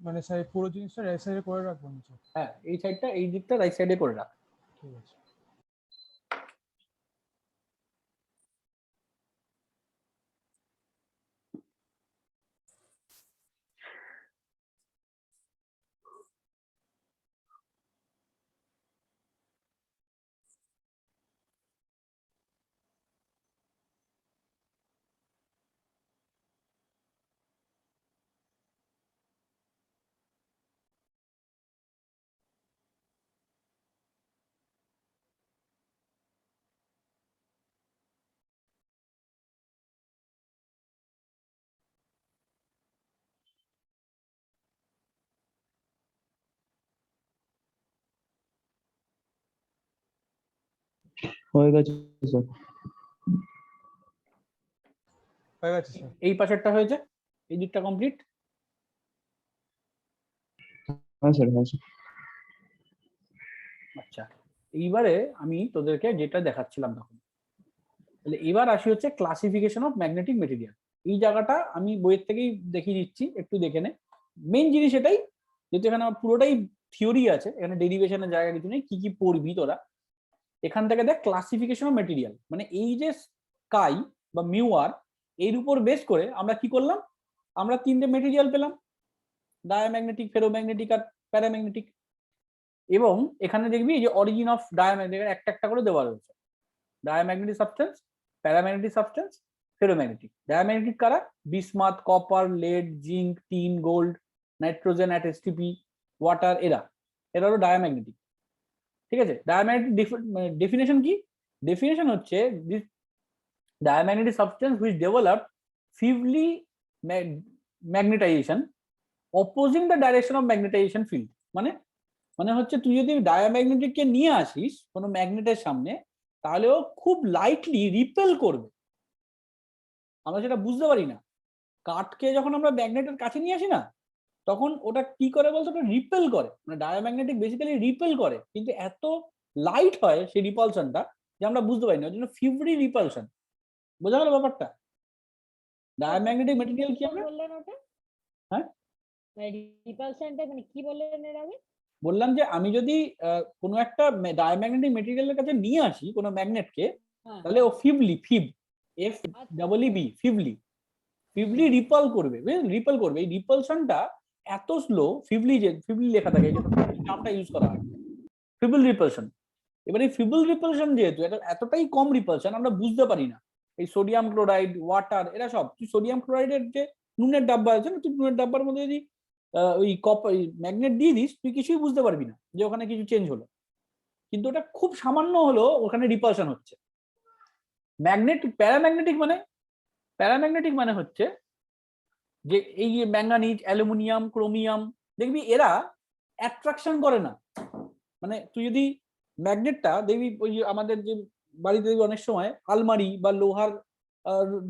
মানে স্যার পুরো জিনিসটা রাইট সাইডে করে রাখবো নিচে? হ্যাঁ, এই সাইডটা, এই দিকটা রাইট সাইডে করে রাখ। ঠিক আছে। হয়ে গেছে স্যার। হয়ে গেছে স্যার। এই পাশেরটা হয়েছে, এই দিকটা কমপ্লিট। হ্যাঁ স্যার, হ্যাঁ স্যার। আচ্ছা, এইবারে আমি তোদেরকে যেটা দেখাচ্ছিলাম তখন, তাহলে এবার আসি হচ্ছে ক্লাসিফিকেশন অফ ম্যাগনেটিক মেটেরিয়াল। এই জায়গাটা আমি বইয়ের থেকেই দেখিয়ে দিচ্ছি, একটু দেখে নে। মেইন জিনিস এটাই, যেহেতু এখানে আমার পুরোটাই থিওরি আছে, এখানে ডেরিভেশনের জায়গা কিছু নেই, কি কি পড়বি তোরা এখান থেকে দেখ। ক্লাসিফিকেশন অফ মেটেরিয়াল মানে এই যে স্কাই বা মিউআর, এর উপর বেস করে আমরা কি করলাম, আমরা তিনটে মেটেরিয়াল পেলাম, ডায়াম্যাগনেটিক, ফেরোম্যাগনেটিক আর প্যারাম্যাগনেটিক। এবং এখানে দেখবি যে অরিজিন অফ ডায়াম্যাগনেটিক একটা একটা করে দেওয়া রয়েছে, diamagnetic substance, paramagnetic substance, ferromagnetic. Diamagnetic কারা? Bismuth, copper, lead, zinc, tin, gold, nitrogen, STP, water, এরা হলো ডায়াম্যাগনেটিক। ঠিক আছে? ডায়াম্যাগনেটিক ডেফিনেশন কি? ডেফিনেশন হচ্ছে this diamagnetic substance which develop feebly magnetization opposing the direction of magnetization field. মানে হচ্ছে তুই যদি ডায়াম্যাগনেটিককে নিয়ে আসিস কোনো ম্যাগনেটের সামনে, তাহলে ও খুব লাইটলি রিপেল করবে। আমরা সেটা বুঝতে পারি না। কাঠকে যখন আমরা ম্যাগনেটের কাছে নিয়ে আসি না, তখন ওটা কি করে বলতো, ওটা রিপেল করে। মানে ডায়াম্যাগনেটিক বেসিক্যালি রিপেল করে, কিন্তু এত লাইট হয় সেই রিপালশনটা যে আমরা বুঝতে পারি না, ওই জন্য ফিভরি রিপালশন। বোঝা গেল ব্যাপারটা? ডায়াম্যাগনেটিক মেটেরিয়াল কি হবে? বললেন ওটা? হ্যাঁ, রিপালশনটা মানে কি বললেন এর আগে? বললাম যে আমি যদি কোনো একটা ডায়াম্যাগনেটিক মেটেরিয়ালের কাছে নিয়ে আসি কোনো ম্যাগনেটকে, হ্যাঁ, তাহলে ও ফিভলি, ফিভ এফ আচ্ছা, ডাবল ই বি, ফিভলি রিপাল করবে। রিপাল করবে। এই রিপালশনটা এত স্লো, ফিভলি, যে ফিভলি লেখা থাকে এই জন্য নামটা ইউজ করা হয়, ফিবল রিপালশন। এবারে ফিবল রিপালশন যেহেতু এটা এতটাই কম রিপালশন, আমরা বুঝতে পারি না। এই সোডিয়াম ক্লোরাইড, ওয়াটার, এরা সব, তুই সোডিয়াম ক্লোরাইডের যে নুনের ডাব্বা আছে না, তুই নুনের ডাব্বার মধ্যে যদি ওই কপার ম্যাগনেট দিয়ে দিস, তুই কিছুই বুঝতে পারবি না যে ওখানে কিছু চেঞ্জ হলো, কিন্তু ওটা খুব সামান্য হলো ওখানে রিপালশন হচ্ছে। প্যারাম্যাগনেটিক মানে হচ্ছে যে এই যে ম্যাঙ্গানিজ, অ্যালুমিনিয়াম, ক্রোমিয়াম, দেখবি এরা অ্যাট্রাকশন করে না। মানে তুই যদি ম্যাগনেটটা দেখবি, ওই যে আমাদের যে বাড়িতে দেখবি অনেক সময় আলমারি বা লোহার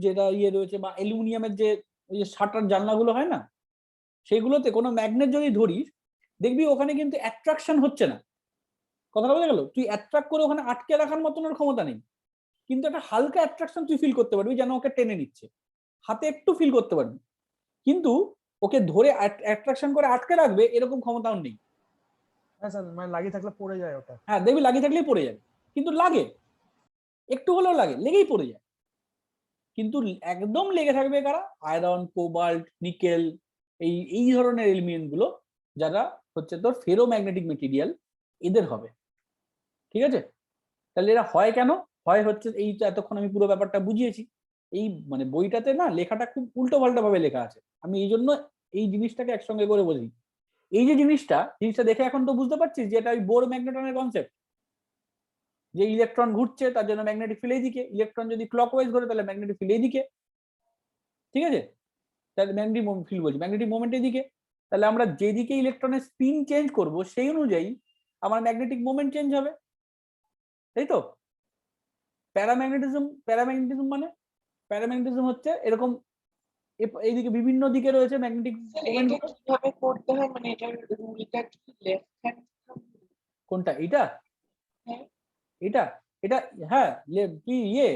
যেটা ইয়ে রয়েছে, বা অ্যালুমিনিয়ামের যে ওই যে শাটার জানলাগুলো হয় না, সেগুলোতে কোনো ম্যাগনেট যদি ধরিস, দেখবি ওখানে কিন্তু অ্যাট্রাকশন হচ্ছে না। কথাটা বোঝা গেল? তুই অ্যাট্রাক্ট করে ওখানে আটকে রাখার মতন ওর ক্ষমতা নেই, কিন্তু একটা হালকা অ্যাট্রাকশন তুই ফিল করতে পারবি, যেন ওকে টেনে নিচ্ছে, হাতে একটু ফিল করতে পারবি। কিন্তু ওকে ধরে অ্যাট্রাকশন করে আটকে রাখবে এরকম ক্ষমতাও নেই। হ্যাঁ স্যার, মানে লাগিয়ে থাকলে পড়ে যায় ওটা। হ্যাঁ, দেখবি লাগিয়ে থাকলেই পড়ে যাবে, কিন্তু লাগে, একটু হলেও লাগে, লেগেই পড়ে যায়। কিন্তু একদম লেগে থাকবে কারা? আয়রন, কোবাল্ট, নিকেল, এই ধরনের এলিমেন্ট গুলো, যারা হচ্ছে তোর ফেরোম্যাগনেটিক মেটেরিয়াল, এদের হবে। ঠিক আছে? তাহলে এরা হয় কেন? হয় হচ্ছে এই তো এতক্ষণ আমি পুরো ব্যাপারটা বুঝিয়েছি। এই মানে বইটাতে না লেখাটা খুব উল্টো পাল্টা ভাবে লেখা আছে, আমি এই জন্য এই জিনিসটাকে একসঙ্গে করে বলি। এই যে জিনিসটা দেখে এখন তো বুঝতে পারছিস যে এটা ওই বোর ম্যাগনেটনের কনসেপ্ট, যে ইলেকট্রন ঘুরছে তার জন্য ম্যাগনেটিক ফিল্ড এইদিকে, ইলেকট্রন যদি ক্লকওয়াইজ ঘোরে তাহলে ম্যাগনেটিক ফিল্ড এইদিকে। ঠিক আছে? তাহলে ম্যাগনেটিক ফিল্ড বলছি, ম্যাগনেটিক মোমেন্ট এইদিকে। তাহলে আমরা যেদিকে ইলেকট্রনের স্পিন চেঞ্জ করব সেই অনুযায়ী আমার ম্যাগনেটিক মোমেন্ট চেঞ্জ হবে, তাই তো? প্যারাম্যাগনেটিজম হচ্ছে এরকম, এইদিকে বিভিন্ন দিকে রয়েছে ম্যাগনেটিক স্যার মোমেন্ট। এটা কিভাবে করতে হয়, মানে এটার রুলটা কি লেফট হ্যান্ড? কোনটা? এটা হ্যাঁ। এটা এটা হ্যাঁ, কি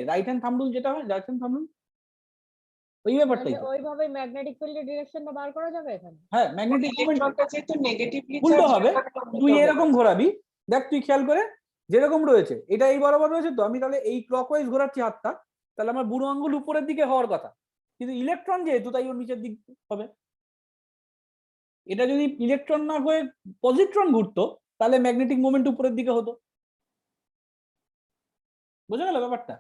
রাইট হ্যান্ড থাম্ব রুল যেটা হয়, রাইট হ্যান্ড থাম্ব রুল, ওই ব্যাপারটাই তাহলে তো। ওইভাবে ম্যাগনেটিক ফিল্ডের ডিরেকশনটা বার করা যাবে এখানে? হ্যাঁ, ম্যাগনেটিক মোমেন্ট ইলেকট্রনটা যেহেতু নেগেটিভলি উল্টো চার্জ হবে। তুই হবে। এরকম ঘোরাবি, দেখ তুই খেয়াল করে, যেরকম রয়েছে এটা এই বরাবর রয়েছে, তো আমি তাহলে এই ক্লকওয়াইজ ঘোরাচ্ছি হাতটা, তাহলে আমার বুড়ো আঙ্গুল উপরের দিকে হওয়ার কথা, কিন্তু ইলেকট্রন যেহেতু তাই ওর নিচের দিক হবে। এটা যদি ইলেকট্রন না হয়ে পজিট্রন ঘুরতো তাহলে ম্যাগনেটিক মোমেন্ট উপরের দিকে হতো। বোঝা গেল ব্যাপারটা?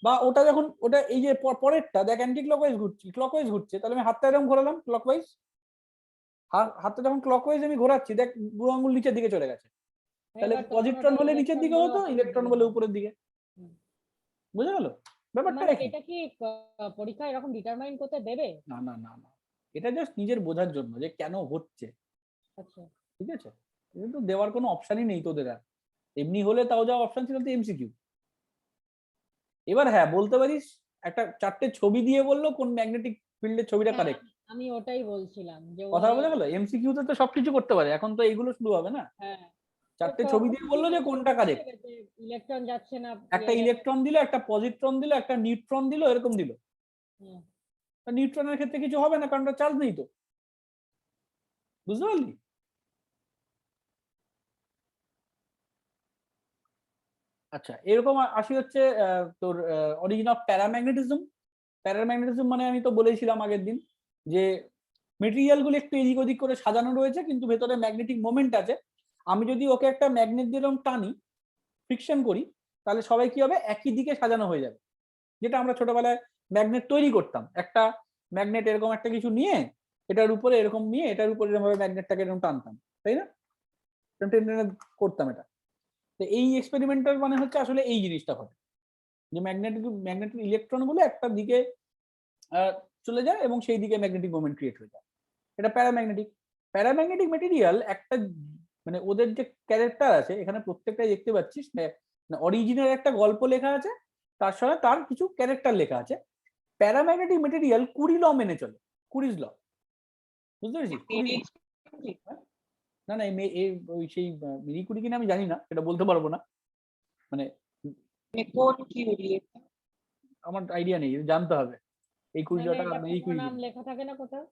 বা ওটা যখন ওটা এই যে পরেরটা দেখ অ্যান্টি ক্লকওয়াইজ ঘুরছে, ক্লকওয়াইজ ঘুরছে, তাহলে আমি হাতটা এরকম ঘোরালাম ক্লকওয়াইজ, হাতটা যখন ক্লকওয়াইজ আমি ঘোরাচ্ছি, দেখ বুড়ো আঙ্গুল নিচের দিকে চলে গেছে, তাহলে এবার তখন পজিট্রন ওটা হলে নিচের দিকে ইলেকট্রনগুলো হতো, upper ইলেকট্রন দিকে হলে যাবে। উপরের দিকে। হুম। বুঝা গেল ব্যাপারটা? মানে কি এটা কি পরীক্ষা এরকম ডিটারমাইন করতে দেবে? না না না না, এটা জাস্ট নিজের বোঝার জন্য যে কেন হচ্ছে, আচ্ছা। ঠিক আছে? কিন্তু দেওয়ার কোনো অপশনই নেই তোদের আর, এমনি হলে তাও যা অপশন ছিল তো এমসিকিউ। এবার হ্যাঁ বলতে পারিস, একটা 4টে ছবি দিয়ে বললো কোন ম্যাগনেটিক ফিল্ডের ছবিটা হ্যাঁ, কারেক্ট। আমি ওটাই বলছিলাম যে কথা ওরা বোঝা গেল? এমসিকিউ তে তো সবকিছু করতে পারে, এখন তো এইগুলো শুরু হবে না। হ্যাঁ 4টে ছবি দিয়ে বললো যে কোনটা কারেক্ট, ইলেকট্রন যাচ্ছে না একটা ইলেকট্রন দিল, একটা পজিট্রন দিল, একটা নিউট্রন দিল, এরকম দিল। হুম। নিউট্রনের ক্ষেত্রে কিছু হবে না, কারণ চার্জ নেই তো। বুঝতে পারলি? আচ্ছা, এরকম আসি হচ্ছে তোর অরিজিন অফ প্যারাম্যাগনেটিজম। প্যারাম্যাগনেটিজম মানে আমি তো বলেছিলাম আগের দিন যে মেটেরিয়াল গুলো একটু এদিক ওদিক করে সাজানো রয়েছে, কিন্তু ভেতরে ম্যাগনেটিক মোমেন্ট আছে। আমি যদি ওকে একটা ম্যাগনেট দিয়ে এরকম টানি, ফ্রিকশন করি, তাহলে সবাই কি হবে, একই দিকে সাজানো হয়ে যাবে। যেটা আমরা ছোটবেলায় ম্যাগনেট তৈরি করতাম, একটা ম্যাগনেট এরকম একটা কিছু নিয়ে এটার উপরে এরকম নিয়ে এটার উপরে এরকম ভাবে ম্যাগনেটটাকে এরকম টানতাম, তাই না? টেনে টেনে করতাম এটা। তো এই এক্সপেরিমেন্টাল মানে হচ্ছে আসলে এই জিনিসটা ঘটে, যে ম্যাগনেটিক ইলেকট্রন গুলো একটা দিকে চলে যায় এবং সেই দিকে ম্যাগনেটিক মোমেন্ট ক্রিয়েট হয়ে যায়। এটা প্যারাম্যাগনেটিক। প্যারাম্যাগনেটিক মেটেরিয়াল একটা মানে ওদের যে ক্যারেক্টার আছে, এখানে প্রত্যেকটাই দেখতে পাচ্ছিস অরিজিনের একটা গল্প লেখা আছে, তার সঙ্গে তার কিছু ক্যারেক্টার লেখা আছে। প্যারাম্যাগনেটিক মেটেরিয়াল 20 ল মেনে চলে, 20 ল। বুঝতে পেরেছিস? না না, ওই সেই মিনি কুড়ি কিনা আমি জানি না, সেটা বলতে পারবো না, মানে কোন থিওরি? আমার আইডিয়া নেই, জানতে হবে এই 20 মানে লটা এটা মিনি কুড়ি নাম লেখা থাকে না কোথাও?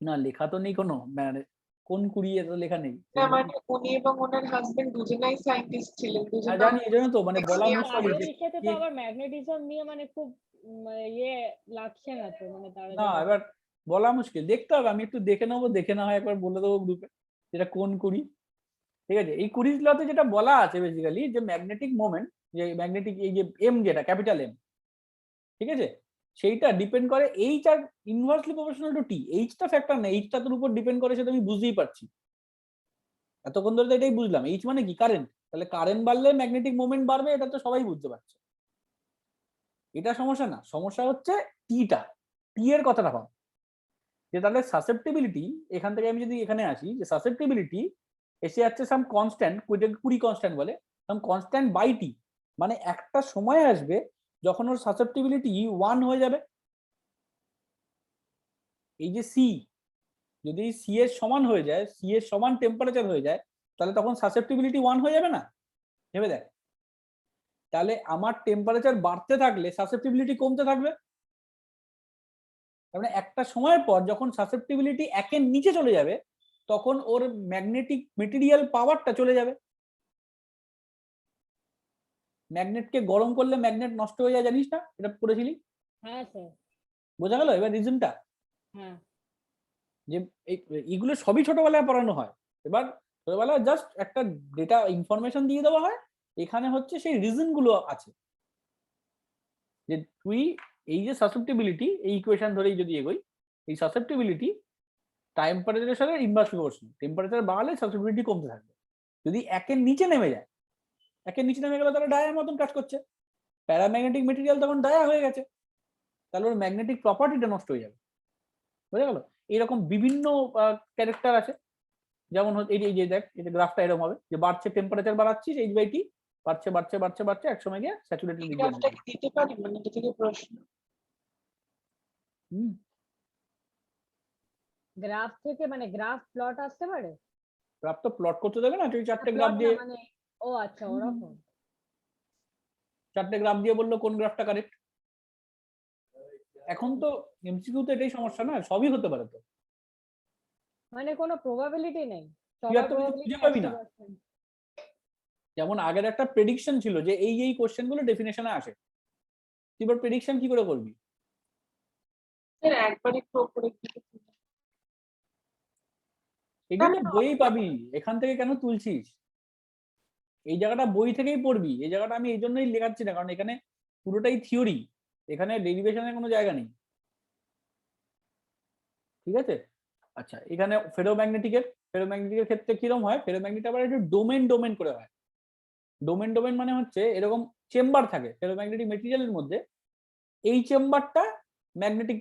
না, লেখা তো নেই কোনো, মানে কোন কুড়ি এত লেখা নেই। না মানে উনি এবং ওনার হাজবেন্ড দুজনেই সায়েন্টিস্ট ছিলেন, দুজনে জানি, এই জন্য তো মানে বলা মুশকিল যে তাদের সাথে তো আবার ম্যাগনেটিজম নিয়ে মানে খুব ইয়ে লাগছে না তো, মানে তারা না, এবার বলা মুশকিল, দেখতে হবে, আমি একটু দেখে নেবো, দেখে না হয় একবার বলে দেবো গ্রুপে যেটা কোন কুড়ি। ঠিক আছে, এই কুড়ি লতে যেটা বলা আছে বেসিক্যালি, যে ম্যাগনেটিক মোমেন্ট, যে ম্যাগনেটিক এই যে এম, যেটা ক্যাপিটাল এম, ঠিক আছে, সেইটা ডিপেন্ড করে এইচ আর ইনভার্সলি প্রপোর্শনাল টু টি। এইচটা ফ্যাক্টর না, এইচটা তোর উপর ডিপেন্ড করে, সেটা আমি বুঝতেই পারছি। এতক্ষণ ধরে তো এটাই বুঝলাম, এইচ মানে কি, কারেন্ট। তাহলে কারেন্ট বাড়লে ম্যাগনেটিক মোমেন্ট বাড়বে, এটা তো সবাই বুঝতে পারছে। এটা সমস্যা না, সমস্যা হচ্ছে টিটা, টি এর কথাটা ভাব, যে তাহলে সাসেপ্টিবিলিটি, এখান থেকে আমি যদি এখানে আসি, যে সাসেপ্টিবিলিটি এসে যাচ্ছে সাম কনস্ট্যান্ট, কুড়ি কনস্ট্যান্ট বলে, সাম কনস্ট্যান্ট বাই টি। মানে একটা সময় আসবে যখন ওর সাসেপ্টিবিলিটি 1 হয়ে যাবে। এই যে সি, যদি সি এর সমান হয়ে যায়, সি এর সমান টেম্পারেচার হয়ে যায়, তাহলে তখন সাসেপ্টিবিলিটি 1 হয়ে যাবে না? ভেবে দেখ, তাহলে আমার টেম্পারেচার বাড়তে থাকলে সাসেপ্টিবিলিটি কমতে থাকবে। তার মানে একটা সময়ের পর যখন সাসেপ্টিবিলিটি 1-এর নিচে চলে যাবে, তখন ওর ম্যাগনেটিক মেটেরিয়াল পাওয়ারটা চলে যাবে। ম্যাগনেটকে গরম করলে ম্যাগনেট নষ্ট হয়ে যায়, জানিস না? এটা পড়েছিলি? হ্যাঁ স্যার। বোঝা গেল এবার রিজনটা? হ্যাঁ। যে এইগুলো সবই ছোটবেলায় পড়ানো হয়, এবার ছোটবেলায় জাস্ট একটা ডেটা ইনফরমেশন দিয়ে দেওয়া হয়, এখানে হচ্ছে সেই রিজন গুলো আছে। যে তুই এই যে সাসেপ্টিবিলিটি, এই ইকুয়েশন ধরেই যদি এগোই, এই সাসেপ্টিবিলিটি টেম্পারেচারের সাথে ইনভার্সলি প্রপোর্শনাল। টেম্পারেচার বাড়লে সাসেপ্টিবিলিটি কমতে থাকবে। যদি 1-এর নিচে নেমে যায়, 1-এর নিচে নেমে গেলে তাহলে ডায়ার মতন কাজ করছে, প্যারাম্যাগনেটিক মেটেরিয়াল তখন ডায়া হয়ে গেছে, তাহলে ওর ম্যাগনেটিক প্রপার্টিটা নষ্ট হয়ে যাবে। বুঝা গেল? এরকম বিভিন্ন ক্যারেক্টার আছে, যেমন এই যে দেখ, এই যে গ্রাফটা এরকম হবে, যে বাড়ছে টেম্পারেচার বাড়াচ্ছিস এইচ বাই টি, বাড়ছে বাড়ছে বাড়ছে বাড়ছে, এক সময় গিয়ে স্যাচুরেটেড রিজিয়ন। দিতে পারি, মানে এটা থেকে প্রশ্ন। গ্রাফ থেকে মানে গ্রাফ প্লট আসতে পারে? গ্রাফ তো প্লট করতে দেবে না, তুই চারটে গ্রাফ প্লট না দিয়ে মানে, ও আচ্ছা ওরকম। চারটে গ্রাফ দিয়ে বললো কোন গ্রাফটা কারেক্ট। এখন তো এমসিকিউ তো এটাই সমস্যা না, সবই হতে পারে তো। মানে কোনো প্রবাবিলিটি নেই, তুই আর সবার তো কিছু প্রবাবিলিটি খুঁজে পাবি না। 80%। যেমন আগের একটা প্রেডিকশন ছিল যে এই কোশ্চেন গুলো ডেফিনেশনে আসে, তুই এবার প্রেডিকশন কি করে করবি? স্যার একবার একটু উপরের দিকে তুলুন। এগুলো তো না, বইয়েই পাবি, এখান থেকে কেন তুলছিস? এই জায়গাটা বই থেকেই পড়বি, এই জায়গাটা আমি এই জন্যই লেখাচ্ছি না, কারণ এখানে পুরোটাই থিওরি, এখানে ডেরিভেশনের কোনো জায়গা নেই। ঠিক আছে, আচ্ছা এখানে ফেরোম্যাগনেটিকের ক্ষেত্রে কিরকম হয়, ফেরোম্যাগনেটিক আবার একটু ডোমেন ডোমেন করে হয়। ডোমেন মানে হচ্ছে এরকম চেম্বার থাকে ফেরোম্যাগনেটিক মেটেরিয়ালের মধ্যে, এই চেম্বারটা ম্যাগনেটিক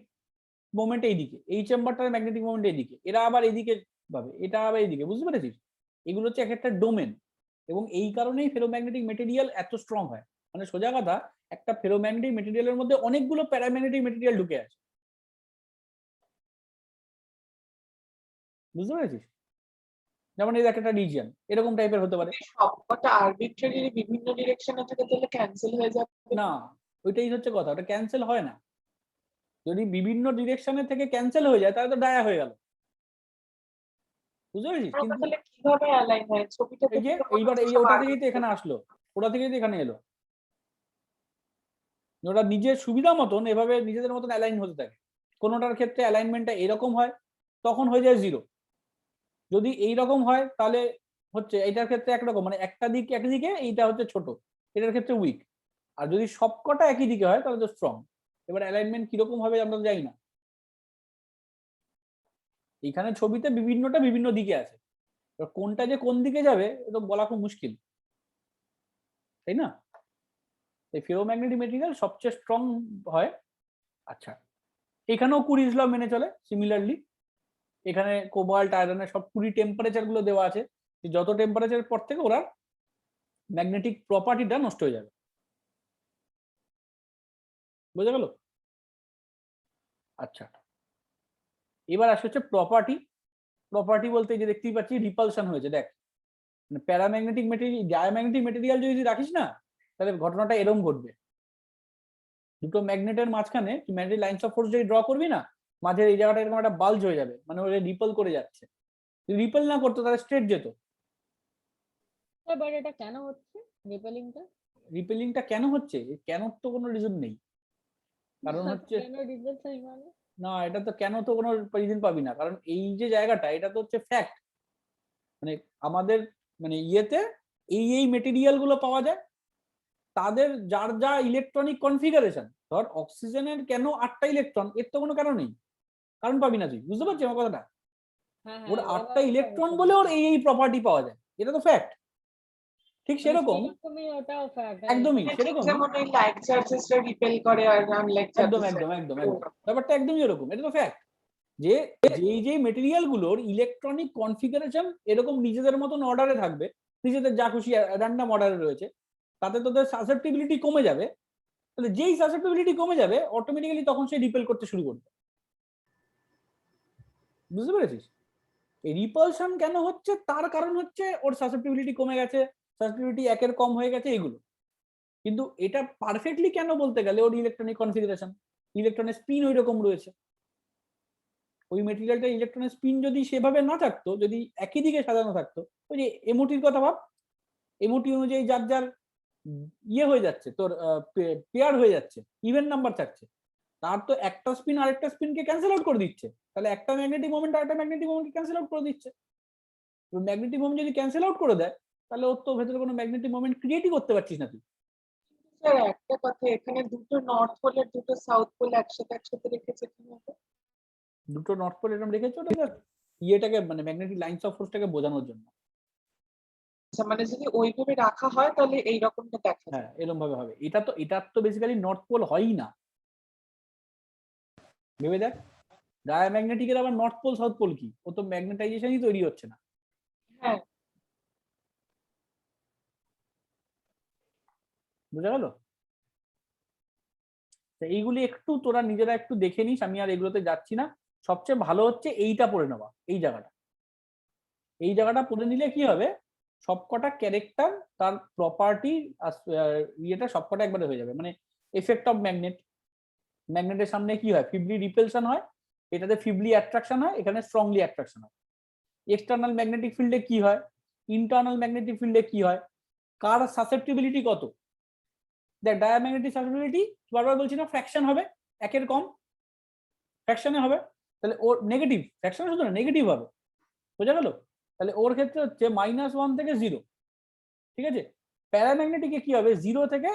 মোমেন্ট এইদিকে, এই চেম্বারটার ম্যাগনেটিক মোমেন্ট এইদিকে, এরা আবার এইদিকে পাবে, এটা আবার এইদিকে, বুঝতে পেরেছিস? এগুলো হচ্ছে এক একটা ডোমেন, এবং এই কারণেই ফেরোম্যাগনেটিক মেটেরিয়াল এত স্ট্রং হয়। মানে সোজা কথা, একটা ফেরোম্যাগনেটিক মেটেরিয়ালের মধ্যে অনেকগুলো প্যারাম্যাগনেটিক মেটেরিয়াল ঢুকে আছে, বুঝতে পেরেছিস? যেমন এই একটা রিজিয়ন এরকম টাইপের হতে পারে। যদি সবকটা আরবিট্রারি বিভিন্ন ডিরেকশনে থাকে তাহলে ক্যান্সেল হয়ে যাবে। না, ওইটাই হচ্ছে কথা, ওটা ক্যান্সেল হয় না। যদি বিভিন্ন ডিরেকশনে থেকে ক্যান্সেল হয়ে যায় তাহলে তো ডায়া হয়ে গেল, বুঝতে পেরেছিস? ওটা কিন্তু তাহলে কিভাবে অ্যালাইন হয় ছবিটা এই যে দেখে তো মনে এইবার হচ্ছে এই সব ওটা থেকেই তো arbitrary। এখানে আসলো, ওটা থেকেই তো এখানে এলো, ওরা নিজের সুবিধা মতন এভাবে নিজেদের মতন অ্যালাইন হতে থাকে। কোনোটার ক্ষেত্রে অ্যালাইনমেন্টটা এরকম হয়, তখন হয়ে যায় 0। যদি এই রকম হয় তাহলে হচ্ছে এইটার ক্ষেত্রে একরকম, মানে একটা দিক একদিকে, এইটা হচ্ছে ছোট, এটার ক্ষেত্রে উইক। আর যদি সবকটা একই দিকে হয় তাহলে তো স্ট্রং। এবার অ্যালাইনমেন্ট কিরকম হবে আমরা জানি না, এখানে ছবিতে বিভিন্নটা বিভিন্ন দিকে আছে, এবার কোনটা যে কোন দিকে যাবে এটা বলা খুব মুশকিল, তাই না? এই ফেরোম্যাগনেটিক মেটেরিয়াল সবচেয়ে স্ট্রং হয়। আচ্ছা, এখানেও কুরিজ ল মেনে চলে সিমিলারলি, এখানে কোবাল্ট আয়রনের সব 20 টেম্পারেচার গুলো দেওয়া আছে, যত টেম্পারেচার পর থেকে ওরা ম্যাগনেটিক প্রপার্টিটা নষ্ট হয়ে যাবে, বোঝা গেল? আচ্ছা, এবার আসে হচ্ছে প্রপার্টি। প্রপার্টি বলতে এই যে দেখতেই পাচ্ছি রিপালশন হয়েছে, দেখ মানে প্যারাম্যাগনেটিক মেটেরিয়াল ডায়াম্যাগনেটিক মেটেরিয়াল যদি রাখিস না, তাহলে ঘটনাটা এরকম ঘটবে। দুটো ম্যাগনেটের মাঝখানে ম্যাগনেটিক লাইন্স অফ ফোর্স যদি ড্র করবি না, মাঝে এই জায়গাটা এরকম একটা বাল্জ হয়ে যাবে, মানে ওরা রিপল করে যাচ্ছে। যদি রিপেল না করতো তাহলে স্ট্রেট যেত। এবার এটা কেন হচ্ছে রিপেলিংটা? রিপেলিংটা কেন হচ্ছে, কেন তো কোনো রিজন নেই, কারণ হচ্ছে কেন রিজন চাই মানে? না, এটা তো কেন তো কোনো রিজন পাবি না, কারণ এই যে জায়গাটা এটা তো হচ্ছে ফ্যাক্ট, মানে আমাদের মানে ইয়েতে এই মেটেরিয়াল গুলো পাওয়া যায়, তাদের যার যা ইলেকট্রনিক কনফিগারেশন, ধর অক্সিজেনের কেন 8টা ইলেকট্রন, এর তো কোনো কারণ নেই, কারণ পাবি না তুই, বুঝতে পারছিস আমার কথাটা? হ্যাঁ ওর হ্যাঁ, 8টা এবার ইলেকট্রন বলে ওর এই প্রপার্টি পাওয়া যায়, এটা তো ফ্যাক্ট। ঠিক মানে সেরকম, সেরকমই ওটাও ফ্যাক্ট। একদমই ঠিক সেরকমই, যেমন ওই লাইক চার্জেসটা রিপেল করে আর আনলাইক একদম চার্জেস একদম একদম একদম ব্যাপারটা একদমই এরকম, এটা তো ফ্যাক্ট। যে যে মেটেরিয়াল গুলোর ইলেকট্রনিক কনফিগারেশন এরকম নিজেদের মতন অর্ডারে থাকবে, নিজেদের যা খুশি র্যান্ডম অর্ডারে রয়েছে, তাতে তোদের সাসেপ্টিবিলিটি কমে যাবে। তাহলে যেই সাসেপ্টিবিলিটি কমে যাবে অটোমেটিক্যালি তখন সে রিপেল করতে শুরু করবে, বুঝতে পেরেছিস? এই রিপালশন কেন হচ্ছে তার কারণ হচ্ছে ওর সাসেপ্টিবিলিটি কমে গেছে, সাসেপ্টিবিলিটি 1-এর কম হয়ে গেছে, এগুলো। কিন্তু এটা পারফেক্টলি কেন বলতে গেলে ওর ইলেকট্রনিক কনফিগারেশন, ইলেকট্রনের স্পিন ওই রকম রয়েছে। ওই মেটেরিয়ালটা ইলেকট্রনের স্পিন যদি সেভাবে না থাকতো, যদি একই দিকে সাজানো থাকতো, ওই যে এমওটির কথা ভাব, এমওটি অনুযায়ী যার যার ইয়ে হয়ে যাচ্ছে, তোর পেয়ার হয়ে যাচ্ছে, ইভেন নাম্বার থাকছে, তার তো একটা স্পিন আরেকটা স্পিনকে ক্যান্সেল আউট করে দিচ্ছে, তাহলে একটা ম্যাগনেটিক মোমেন্ট আরেকটা ম্যাগনেটিক মোমেন্টকে ক্যান্সেল আউট করে দিচ্ছে। ম্যাগনেটিক মোমেন্ট যদি ক্যান্সেল আউট করে দেয়, তাহলে ওর তো ভেতরে কোনো ম্যাগনেটিক মোমেন্ট ক্রিয়েটই করতে পারছিস না তুই। স্যার একটা কথা, এখানে দুটো নর্থ পোল আর দুটো সাউথ পোল একসাথে রেখেছে কিভাবে? দুটো নর্থ পোল এরকম রেখেছে, ওটা ইয়েটাকে মানে ম্যাগনেটিক লাইন্স অফ ফোর্সটাকে বোঝানোর জন্য। আচ্ছা, মানে যদি ওইভাবে রাখা হয় তাহলে এইরকমটা দেখা যায়। হ্যাঁ, এরকম ভাবে হবে। এটার তো বেসিক্যালি নর্থ পোল হয়ই না, ভেবে দেখ। ডায়াম্যাগনেটিকের আবার নর্থ পোল সাউথ পোল কি, ও তো ম্যাগনেটাইজেশনই তৈরি হচ্ছে না, হ্যাঁ, বুঝা গেল? এইগুলি একটু তোরা নিজেরা একটু দেখে নিস, আমি আর এগুলোতে যাচ্ছি না, সবচেয়ে ভালো হচ্ছে এইটা পড়ে নেওয়া, এই জায়গাটা পড়ে নিলে কি হবে, সবকটা ক্যারেক্টার তার প্রপার্টি ইয়েটা সবকটা একবারে হয়ে যাবে। মানে এফেক্ট অফ ম্যাগনেট, ম্যাগনেটের সামনে কি হয়, ফিবলি রিপেলশন হয়, এটাতে ফিবলি অ্যাট্রাকশন হয়, এখানে স্ট্রংলি অ্যাট্রাকশন হয়। এক্সটার্নাল ম্যাগনেটিক ফিল্ডে কি হয়, ইন্টারনাল ম্যাগনেটিক ফিল্ডে কি হয়, কার সাসেপ্টিবিলিটি কত। দেখ ডায়াম্যাগনেটিক সাসেপ্টিবিলিটি বারবার বলছি না, ফ্র্যাকশন হবে, একের কম ফ্র্যাকশনে হবে, তাহলে ওর নেগেটিভ, ফ্র্যাকশনে শুধু না নেগেটিভ হবে, বোঝা গেল। তাহলে ওর ক্ষেত্রে হচ্ছে -1 থেকে 0, ঠিক আছে। প্যারাম্যাগনেটিকে কি হবে, 0 থেকে